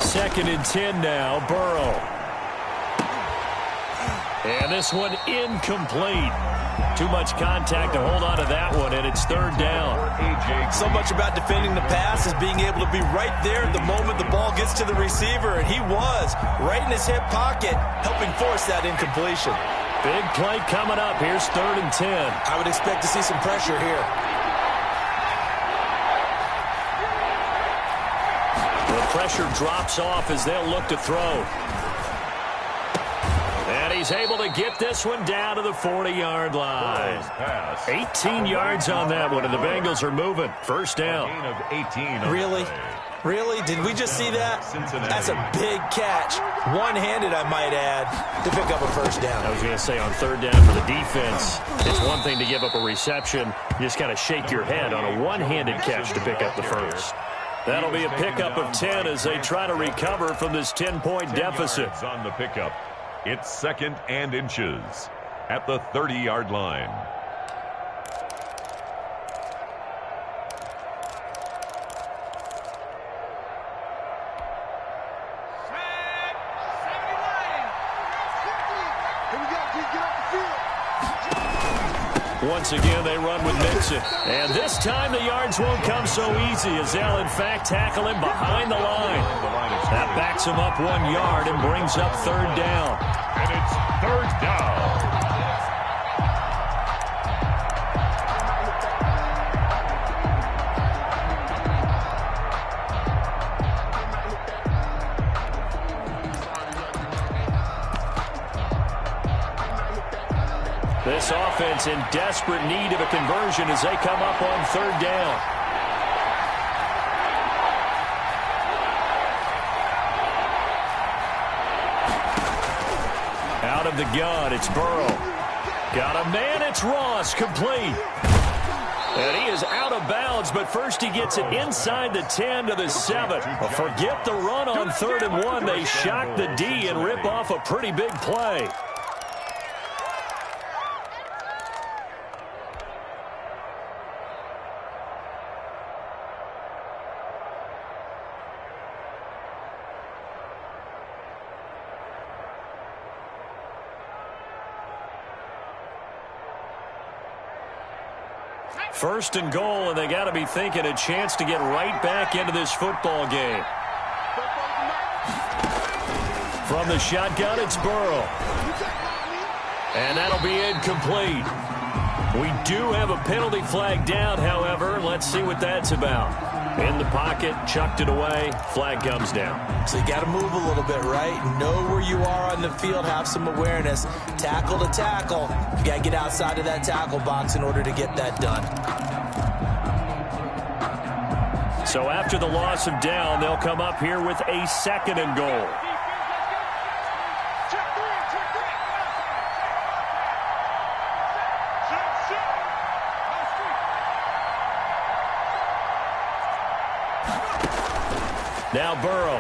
Second and 10 now, Burrow. And this one incomplete. Too much contact to hold on to that one, and it's 3rd down. So much about defending the pass is being able to be right there at the moment the ball gets to the receiver, and he was right in his hip pocket, helping force that incompletion. Big play coming up. Here's 3rd and 10. I would expect to see some pressure here. The pressure drops off as they'll look to throw. And he's able to get this one down to the 40-yard line. 18 yards on that one, and the Bengals are moving. 1st down. Really? Really? Did we just see that? That's a big catch. One-handed, I might add, to pick up a 1st down. I was going to say, on 3rd down for the defense, it's one thing to give up a reception. You just got to shake your head on a one-handed catch to pick up the 1st. That'll be a pickup of 10 as they try to recover from this 10-point deficit. On the pickup, it's 2nd and inches at the 30-yard line. Once again, they run with Mixon. And this time the yards won't come so easy as they'll, in fact, tackle him behind the line. That backs him up 1 yard and brings up 3rd down. And it's 3rd down. This offense in desperate need of a conversion as they come up on 3rd down. Out of the gun, it's Burrow. Got a man, it's Ross, complete. And he is out of bounds, but first he gets it inside the 10 to the 7. Forget the run on 3rd and 1. They shock the D and rip off a pretty big play. First and goal, and they got to be thinking a chance to get right back into this football game. From the shotgun, it's Burrow. And that'll be incomplete. We do have a penalty flag down, however. Let's see what that's about. In the pocket, chucked it away, flag comes down. So you got to move a little bit, right? Know where you are on the field, have some awareness. Tackle to tackle. You got to get outside of that tackle box in order to get that done. So after the loss of down, they'll come up here with a 2nd and goal. Now Burrow.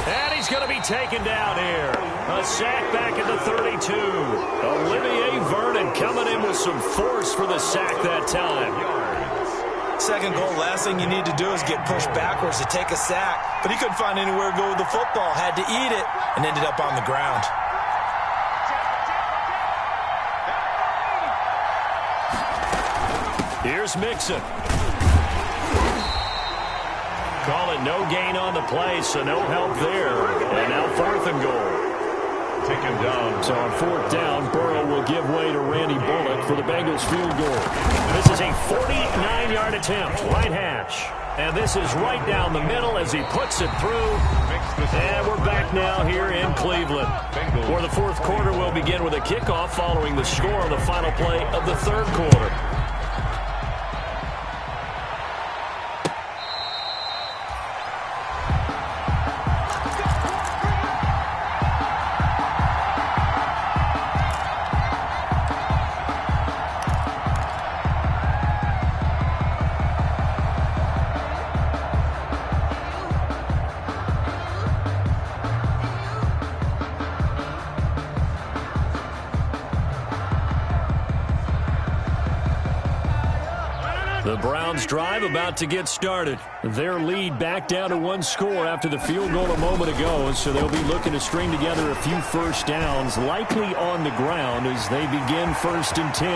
And he's going to be taken down here. A sack back at the 32. Olivier Vernon coming in with some force for the sack that time. 2nd goal, last thing you need to do is get pushed backwards to take a sack. But he couldn't find anywhere to go with the football. Had to eat it and ended up on the ground. Here's Mixon. Call it no gain on the play, so no help there. And now 4th and goal. Taken down. So on 4th down, Burrow will give way to Randy Bullock for the Bengals field goal. This is a 49-yard attempt, right hash. And this is right down the middle as he puts it through. And we're back now here in Cleveland, where the 4th quarter will begin with a kickoff following the score on the final play of the 3rd quarter. The Browns drive about to get started. Their lead back down to one score after the field goal a moment ago, so they'll be looking to string together a few first downs, likely on the ground as they begin 1st and 10.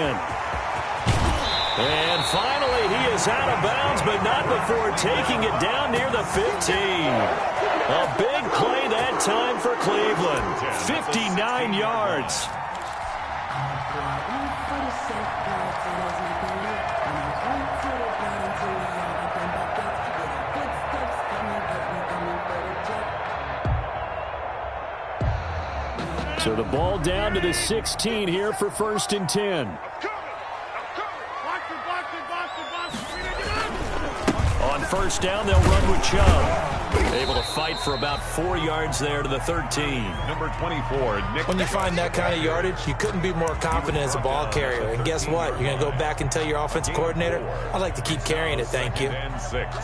And finally, he is out of bounds, but not before taking it down near the 15. A big play that time for Cleveland. 59 yards. So the ball down to the 16 here for 1st and 10. On 1st down, they'll run with Chubb. Able to fight for about 4 yards there to the 13. Number 24, Nick. When you find that kind of yardage, you couldn't be more confident as a ball carrier. And guess what? You're going to go back and tell your offensive coordinator, I'd like to keep carrying it, thank you. And 6.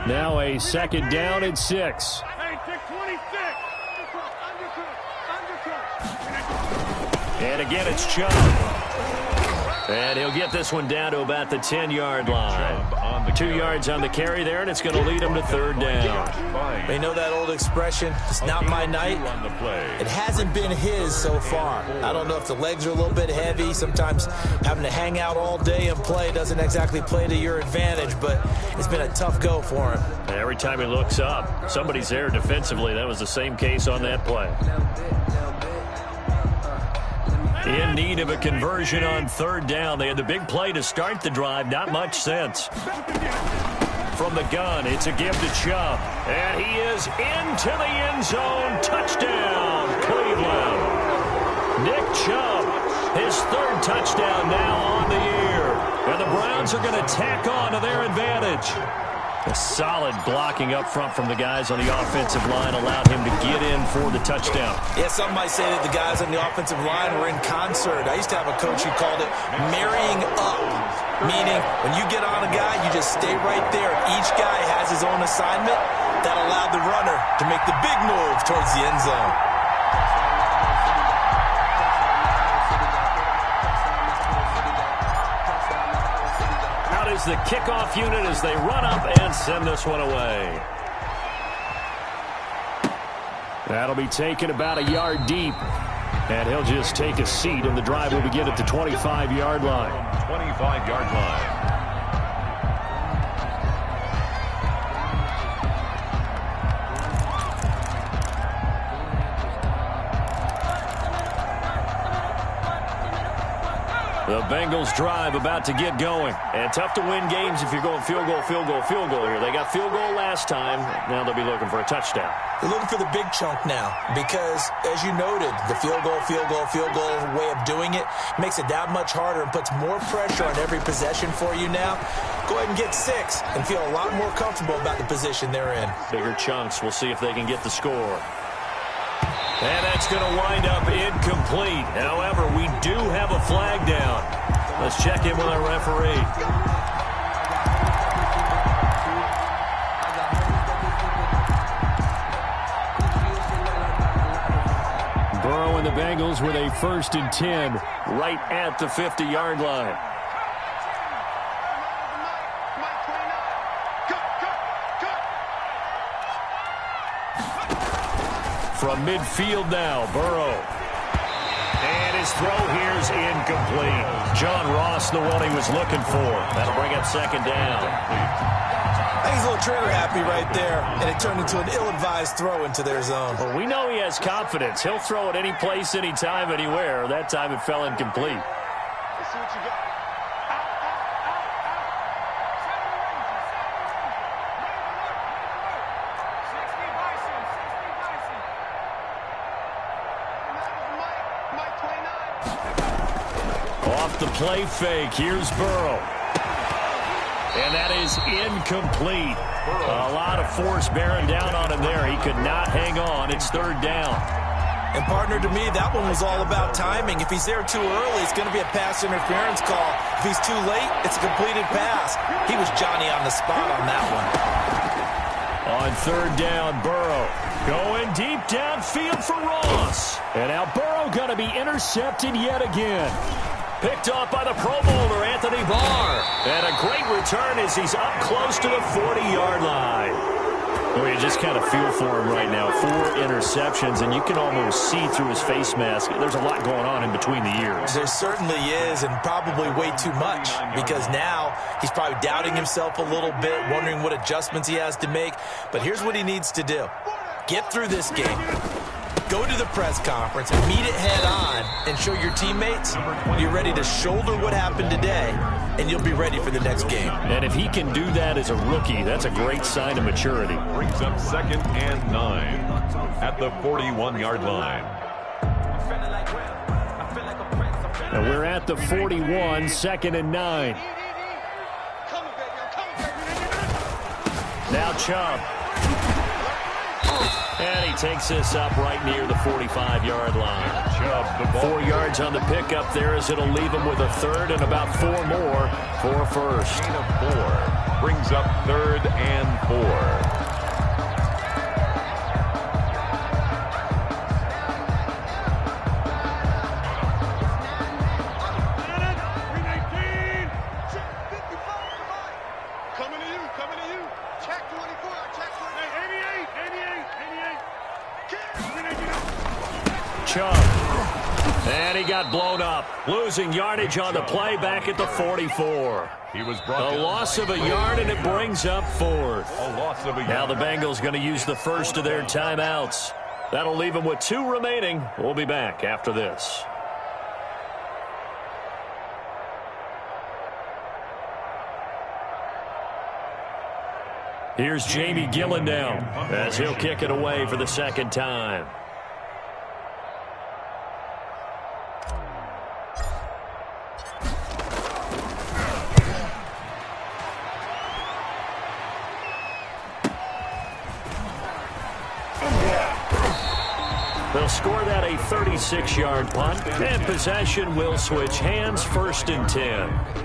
Now a 2nd down and 6. Hey, take 26. And again, it's Chubb. And he'll get this one down to about the 10-yard line. 2 yards on the carry there, and it's going to lead him to 3rd down. They know that old expression, it's not my night. It hasn't been his so far. I don't know if the legs are a little bit heavy. Sometimes having to hang out all day and play doesn't exactly play to your advantage, but it's been a tough go for him. Every time he looks up, somebody's there defensively. That was the same case on that play. In need of a conversion on 3rd down. They had the big play to start the drive. Not much sense. From the gun, it's a give to Chubb. And he is into the end zone. Touchdown, Cleveland. Nick Chubb, his 3rd touchdown now on the year. And the Browns are going to tack on to their advantage. A solid blocking up front from the guys on the offensive line allowed him to get in for the touchdown. Yeah, some might say that the guys on the offensive line were in concert. I used to have a coach who called it marrying up, meaning when you get on a guy, you just stay right there. Each guy has his own assignment. That allowed the runner to make the big move towards the end zone. Is the kickoff unit as they run up and send this one away. That'll be taken about a yard deep. And he'll just take a seat, and the drive will begin at the 25-yard line. 25-yard line. The Bengals drive about to get going. And tough to win games if you're going field goal, field goal, field goal here. They got field goal last time. Now they'll be looking for a touchdown. They're looking for the big chunk now because, as you noted, the field goal way of doing it makes it that much harder and puts more pressure on every possession for you now. Go ahead and get 6 and feel a lot more comfortable about the position they're in. Bigger chunks. We'll see if they can get the score. And that's going to wind up incomplete. However, we do have a flag down. Let's check in with our referee. Burrow and the Bengals with a 1st and 10 right at the 50-yard line. From midfield now, Burrow. And his throw here's incomplete. John Ross, the one he was looking for. That'll bring up 2nd down. I think he's a little trigger happy right there, and it turned into an ill-advised throw into their zone. Well, we know he has confidence. He'll throw it any place, anytime, anywhere. That time it fell incomplete. Let's see what you got. Off the play fake, here's Burrow. And that is incomplete. A lot of force bearing down on him there. He could not hang on. It's 3rd down. And, partner, to me, that one was all about timing. If he's there too early, it's going to be a pass interference call. If he's too late, it's a completed pass. He was Johnny on the spot on that one. On third down, Burrow going deep downfield for Ross. And now Burrow going to be intercepted yet again. Picked off by the Pro Bowler, Anthony Barr. And a great return as he's up close to the 40-yard line. Well, you just kind of feel for him right now. 4 interceptions, and you can almost see through his face mask. There's a lot going on in between the ears. There certainly is, and probably way too much, because now he's probably doubting himself a little bit, wondering what adjustments he has to make. But here's what he needs to do. Get through this game. Go to the press conference, meet it head on, and show your teammates you're ready to shoulder what happened today, and you'll be ready for the next game. And if he can do that as a rookie, that's a great sign of maturity. Brings up 2nd and 9 at the 41-yard line. And we're at the 41, 2nd and 9. Now Chubb. And he takes this up right near the 45-yard line. Chubb, the ball. 4 yards on the pickup there as it'll leave him with a third and about 4 more for a first. Gain of 4 brings up 3rd and 4. Chubb. And he got blown up. Losing yardage on the play back at the 44. He was brought A loss of a yard, and it brings up 4th. A loss of a yard. Now the Bengals going to use the first of their timeouts. That'll leave them with 2 remaining. We'll be back after this. Here's Jamie Gillen now as he'll kick it away for the 2nd time. They'll score that a 36-yard punt, and possession will switch hands, 1st and 10.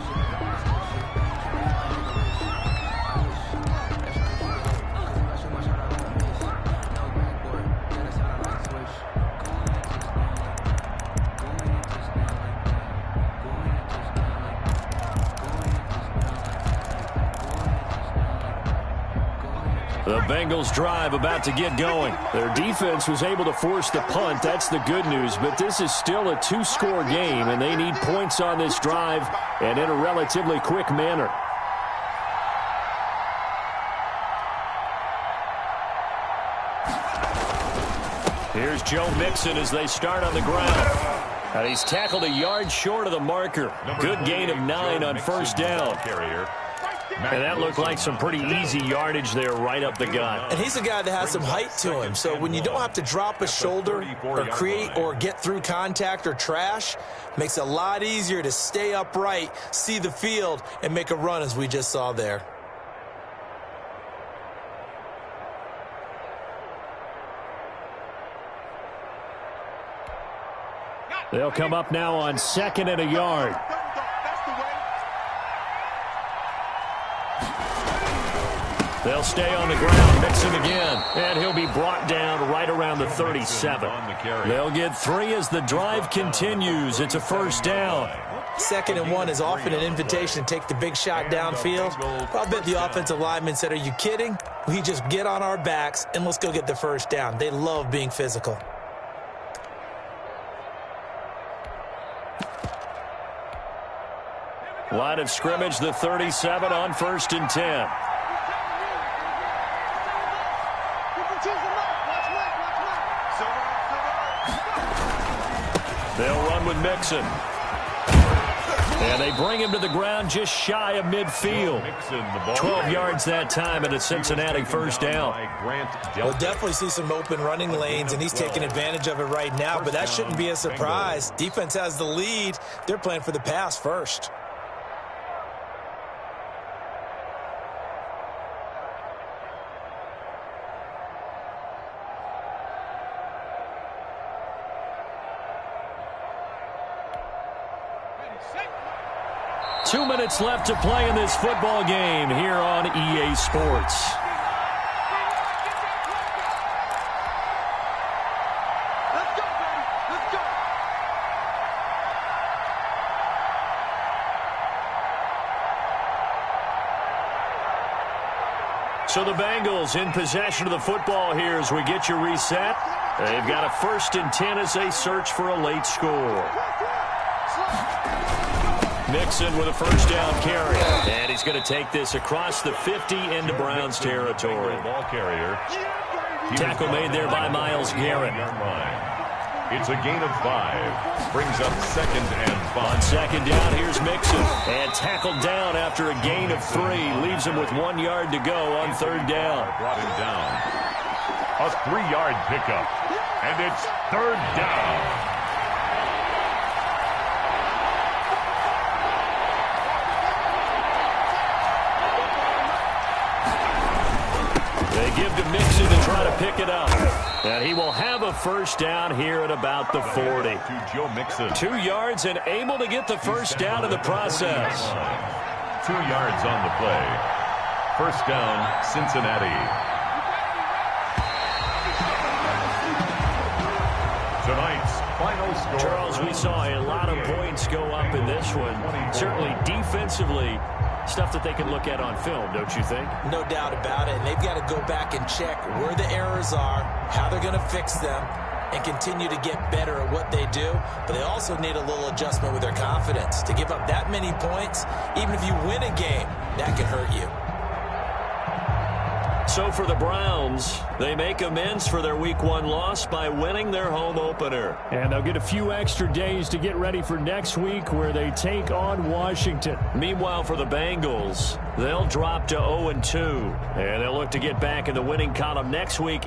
The Bengals drive about to get going. Their defense was able to force the punt. That's the good news. But this is still a 2-score game, and they need points on this drive and in a relatively quick manner. Here's Joe Mixon as they start on the ground. And he's tackled a yard short of the marker. Good gain of 9 on 1st down. And that looked like some pretty easy yardage there right up the gut. And he's a guy that has some height to him. So when you don't have to drop a shoulder or create or get through contact or trash, makes it a lot easier to stay upright, see the field, and make a run as we just saw there. They'll come up now on 2nd and a yard. They'll stay on the ground, Mixon again, and he'll be brought down right around the 37. They'll get 3 as the drive continues. It's a 1st down. 2nd and 1 is often an invitation to take the big shot downfield. But I bet the offensive lineman said, "Are you kidding? We just get on our backs and let's go get the 1st down." They love being physical. Line of scrimmage, the 37 on 1st and 10. They'll run with Mixon. And they bring him to the ground just shy of midfield. 12 yards that time and a Cincinnati 1st down. We'll definitely see some open running lanes, and he's taking advantage of it right now, but that shouldn't be a surprise. Defense has the lead. They're playing for the pass first. 2 minutes left to play in this football game here on EA Sports. So the Bengals in possession of the football here as we get you reset. They've got a 1st and 10 as they search for a late score. Mixon with a 1st down carry. And he's going to take this across the 50 into Browns territory. Ball carrier. Tackle made there by Myles Garrett. It's a gain of 5. Brings up 2nd and 5. On 2nd down, here's Mixon. And tackled down after a gain of 3. Leaves him with 1 yard to go on 3rd down. Brought him down. A 3-yard pickup. And it's 3rd down. They give to Mixon to try to pick it up. And he will have a 1st down here at about the 40. To Joe Mixon. 2 yards and able to get the 1st down in the process. 2 yards on the play. 1st down, Cincinnati. Tonight's final score. Charles, we saw a lot of points go up in this one. Certainly defensively, stuff that they can look at on film, don't you think? No doubt about it. And they've got to go back and check where the errors are, how they're going to fix them, and continue to get better at what they do. But they also need a little adjustment with their confidence. To give up that many points, even if you win a game, that can hurt you. So for the Browns, they make amends for their Week 1 loss by winning their home opener. And they'll get a few extra days to get ready for next week where they take on Washington. Meanwhile, for the Bengals, they'll drop to 0-2. And they'll look to get back in the winning column next week.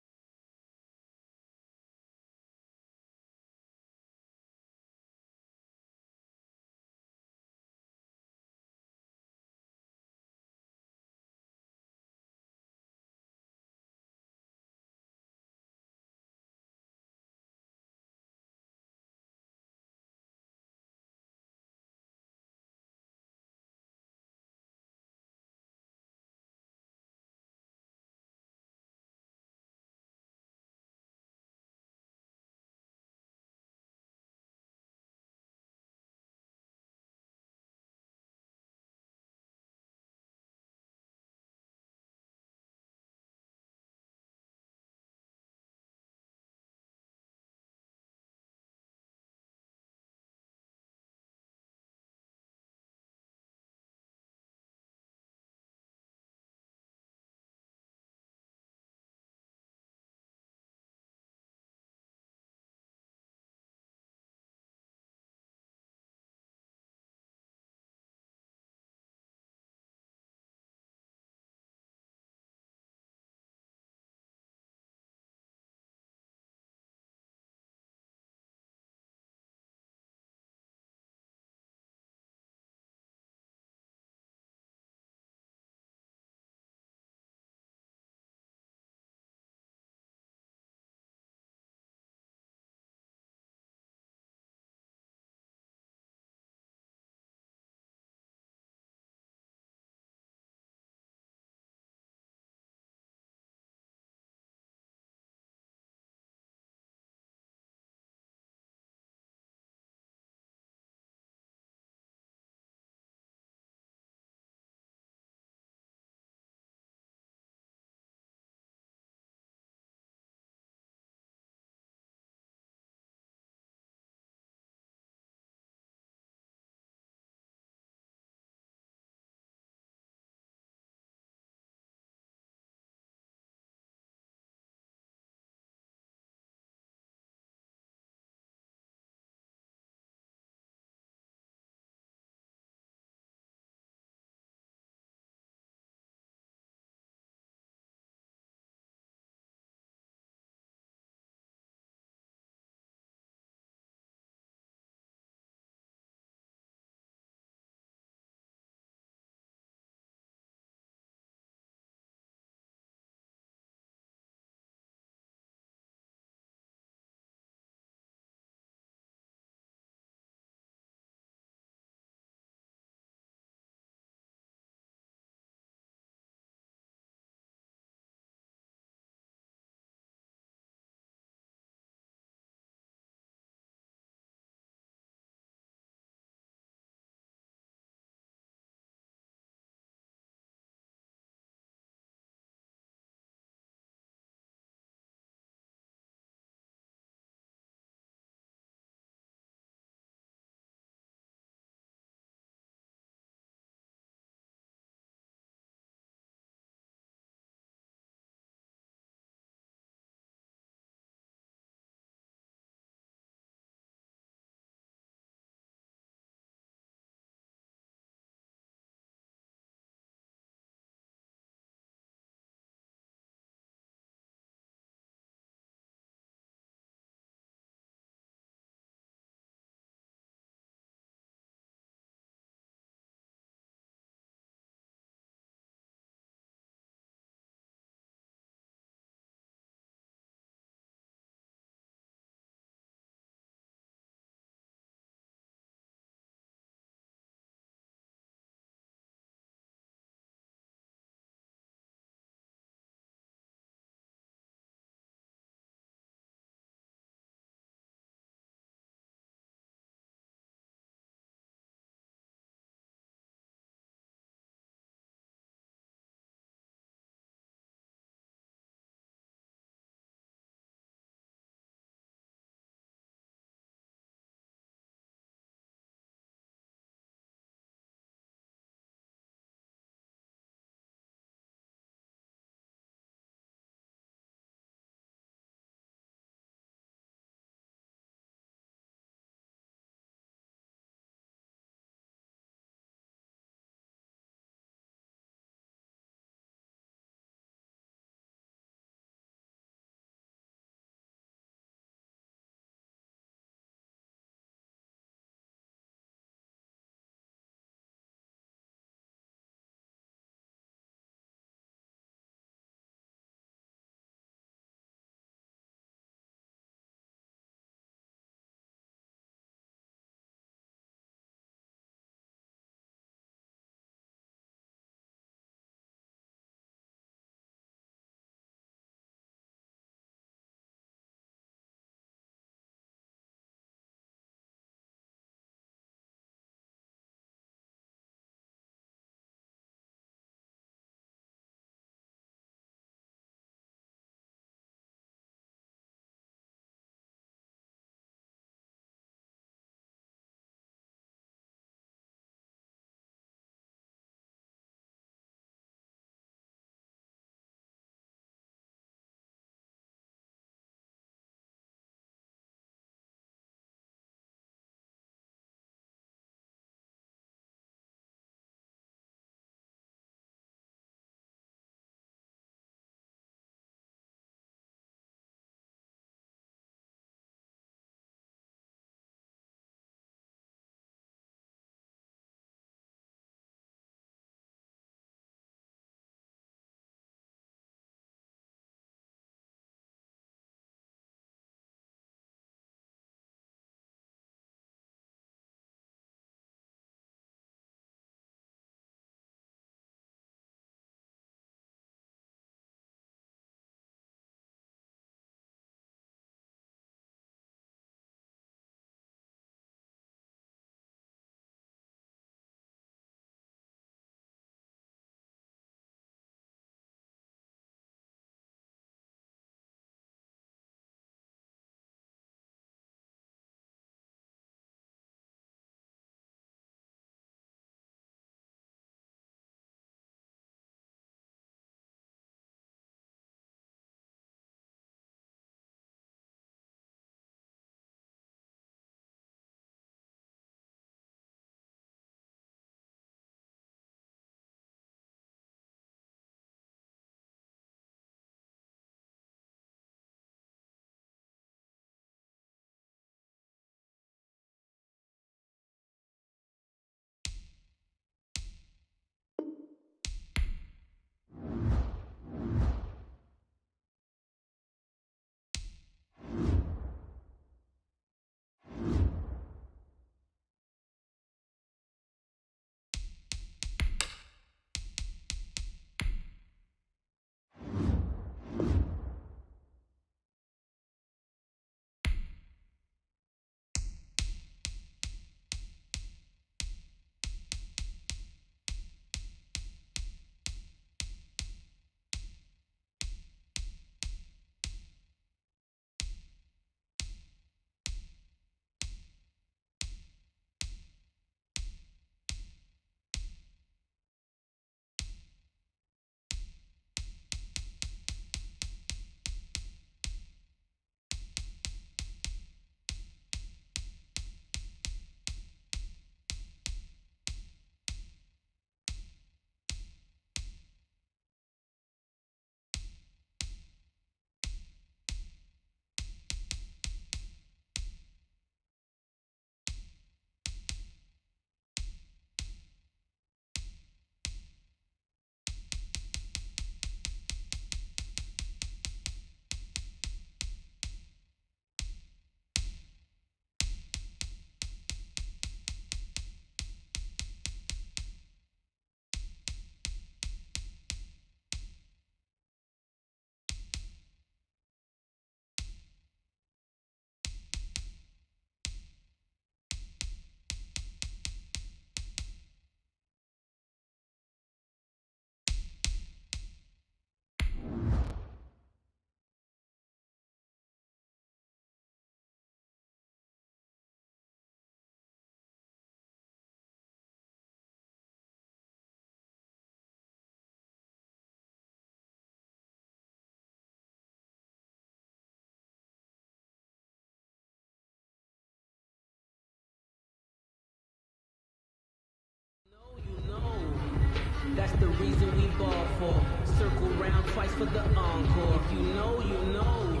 That's the reason we ball for. Circle round twice for the encore. If you know, you know.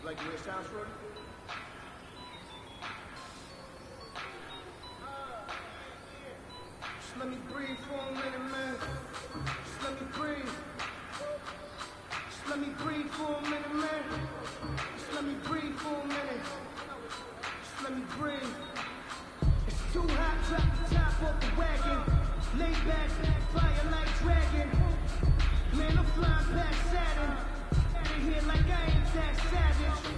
Like the way it sounds, Shorty? Just let me breathe for a minute, man. Just let me breathe. Just let me breathe for a minute, man. Just let me breathe for a minute. Just let me breathe. It's too hot, drop the top off the wagon. Lay back, fire like dragon. Man, I'm flying past Saturn. Out of here like I ain't that savage.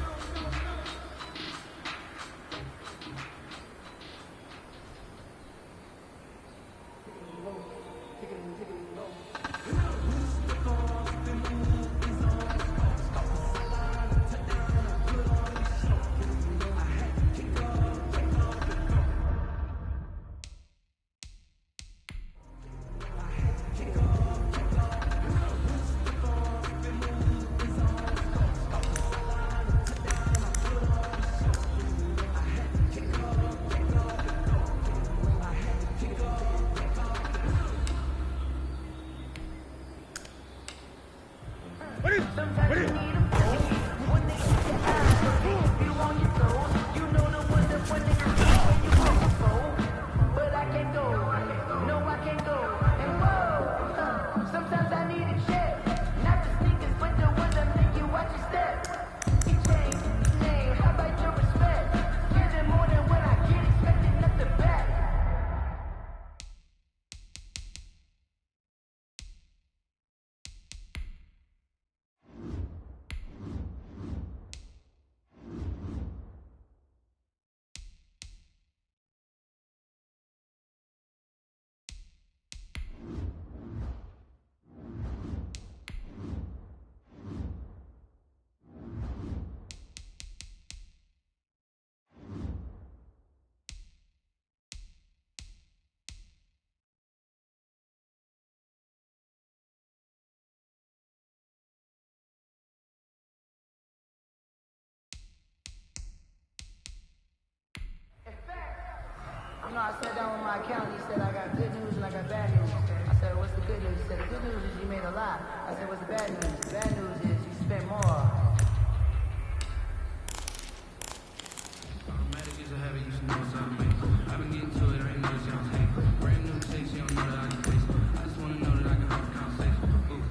No, I sat down with my accountant. He said I got good news and I got bad news. I said, what's the good news? He said, the good news is you made a lot. I said, what's the bad news? The bad news is you spent more. Automatic is a habit, you should know what's up, man. I've been getting to it, I ain't noticed y'all take. Brand new takes, you don't know that I can face. I just wanna know that I can have a conversation. Ooh,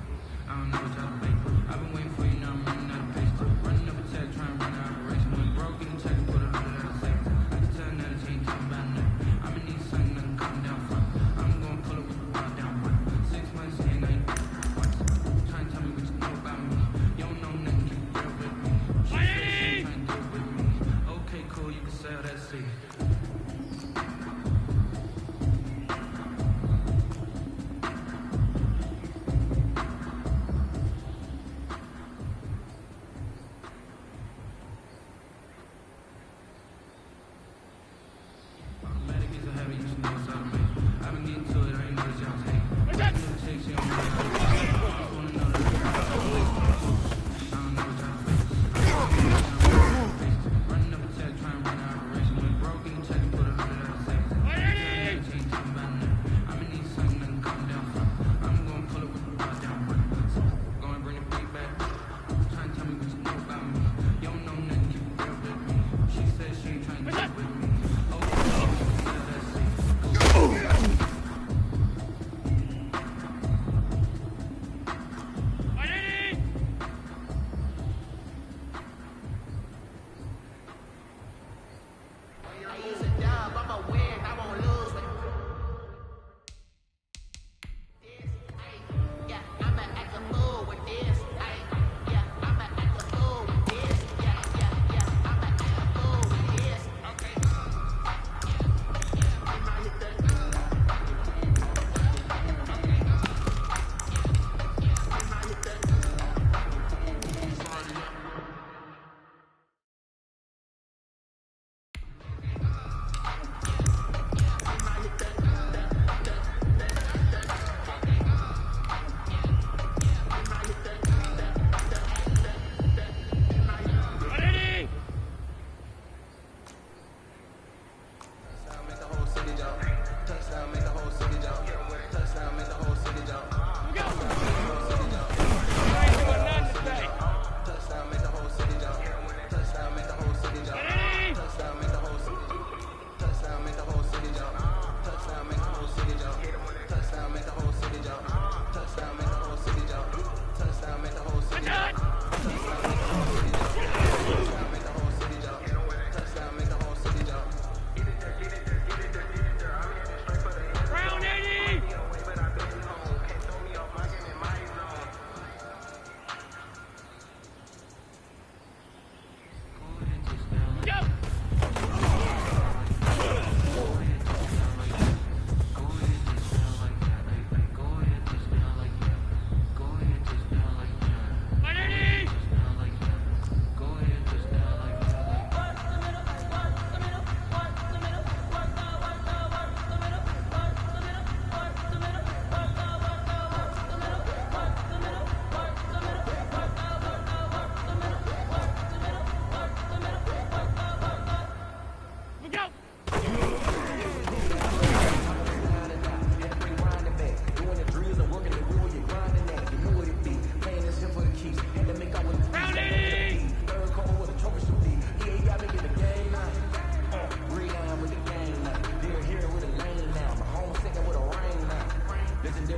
I don't know what y'all think. I've been waiting for you, now I'm running out of pace. Running up a check, trying to run out of race. When broke, getting check and put a 100 out of safe. I can tell now that you ain't talking about nothing. I'ma need something that can calm down front. I'm gonna pull up with the bar down front. 6 months in, I ain't trying to tell me what you know about me.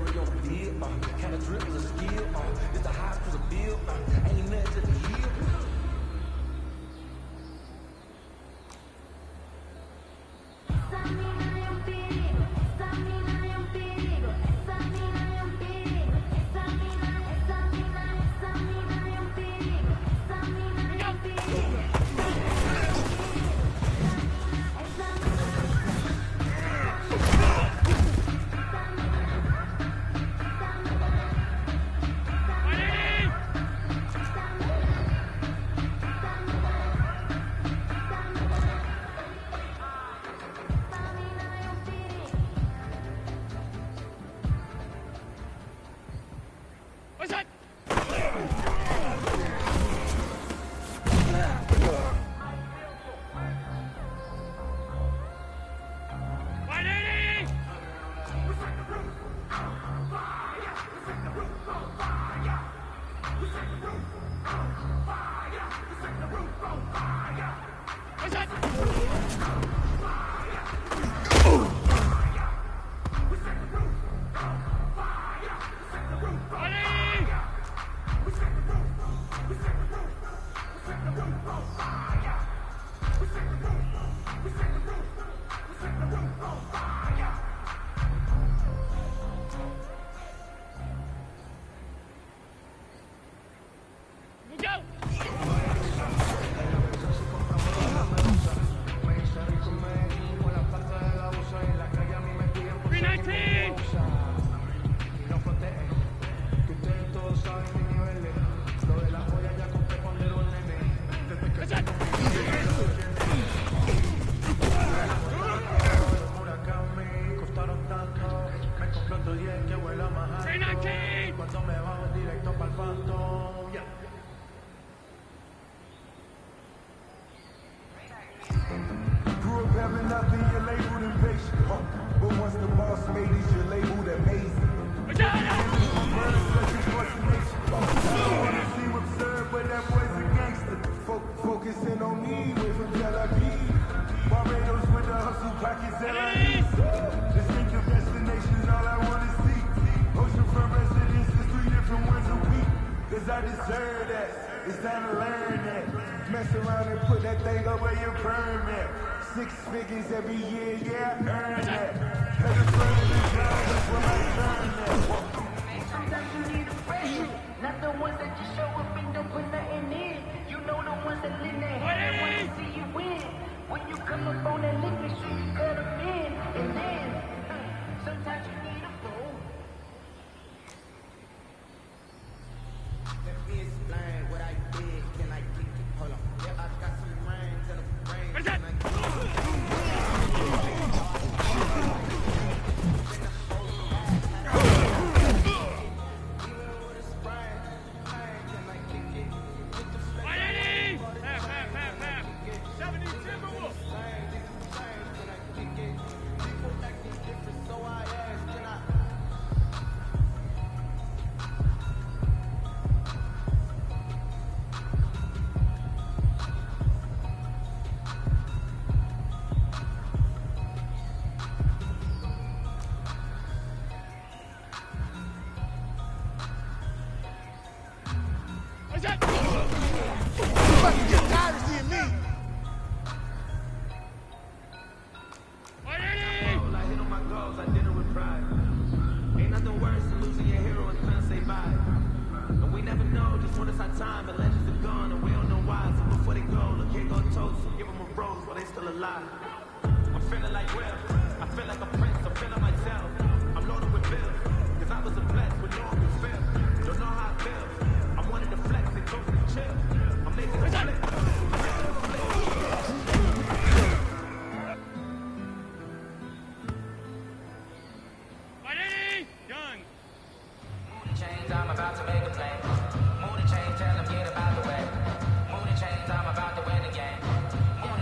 stereo bill, kind of drip is a skill, it's the highest for the bill, ain't nothing to the hill.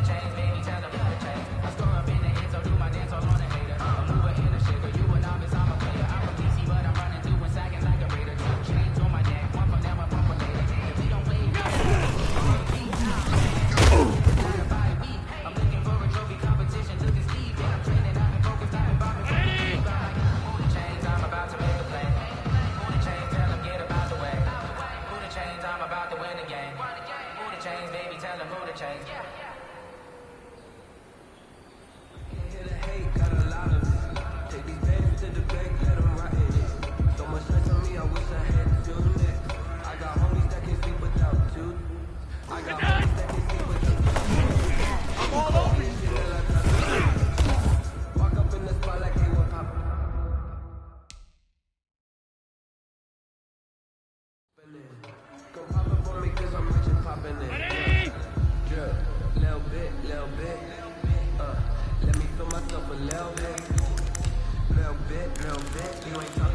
Chains, baby, tell them you're the chain. I store up in the end, so do my dance all on the hater. I'm moving in the shaker, you a little bit, you ain't talking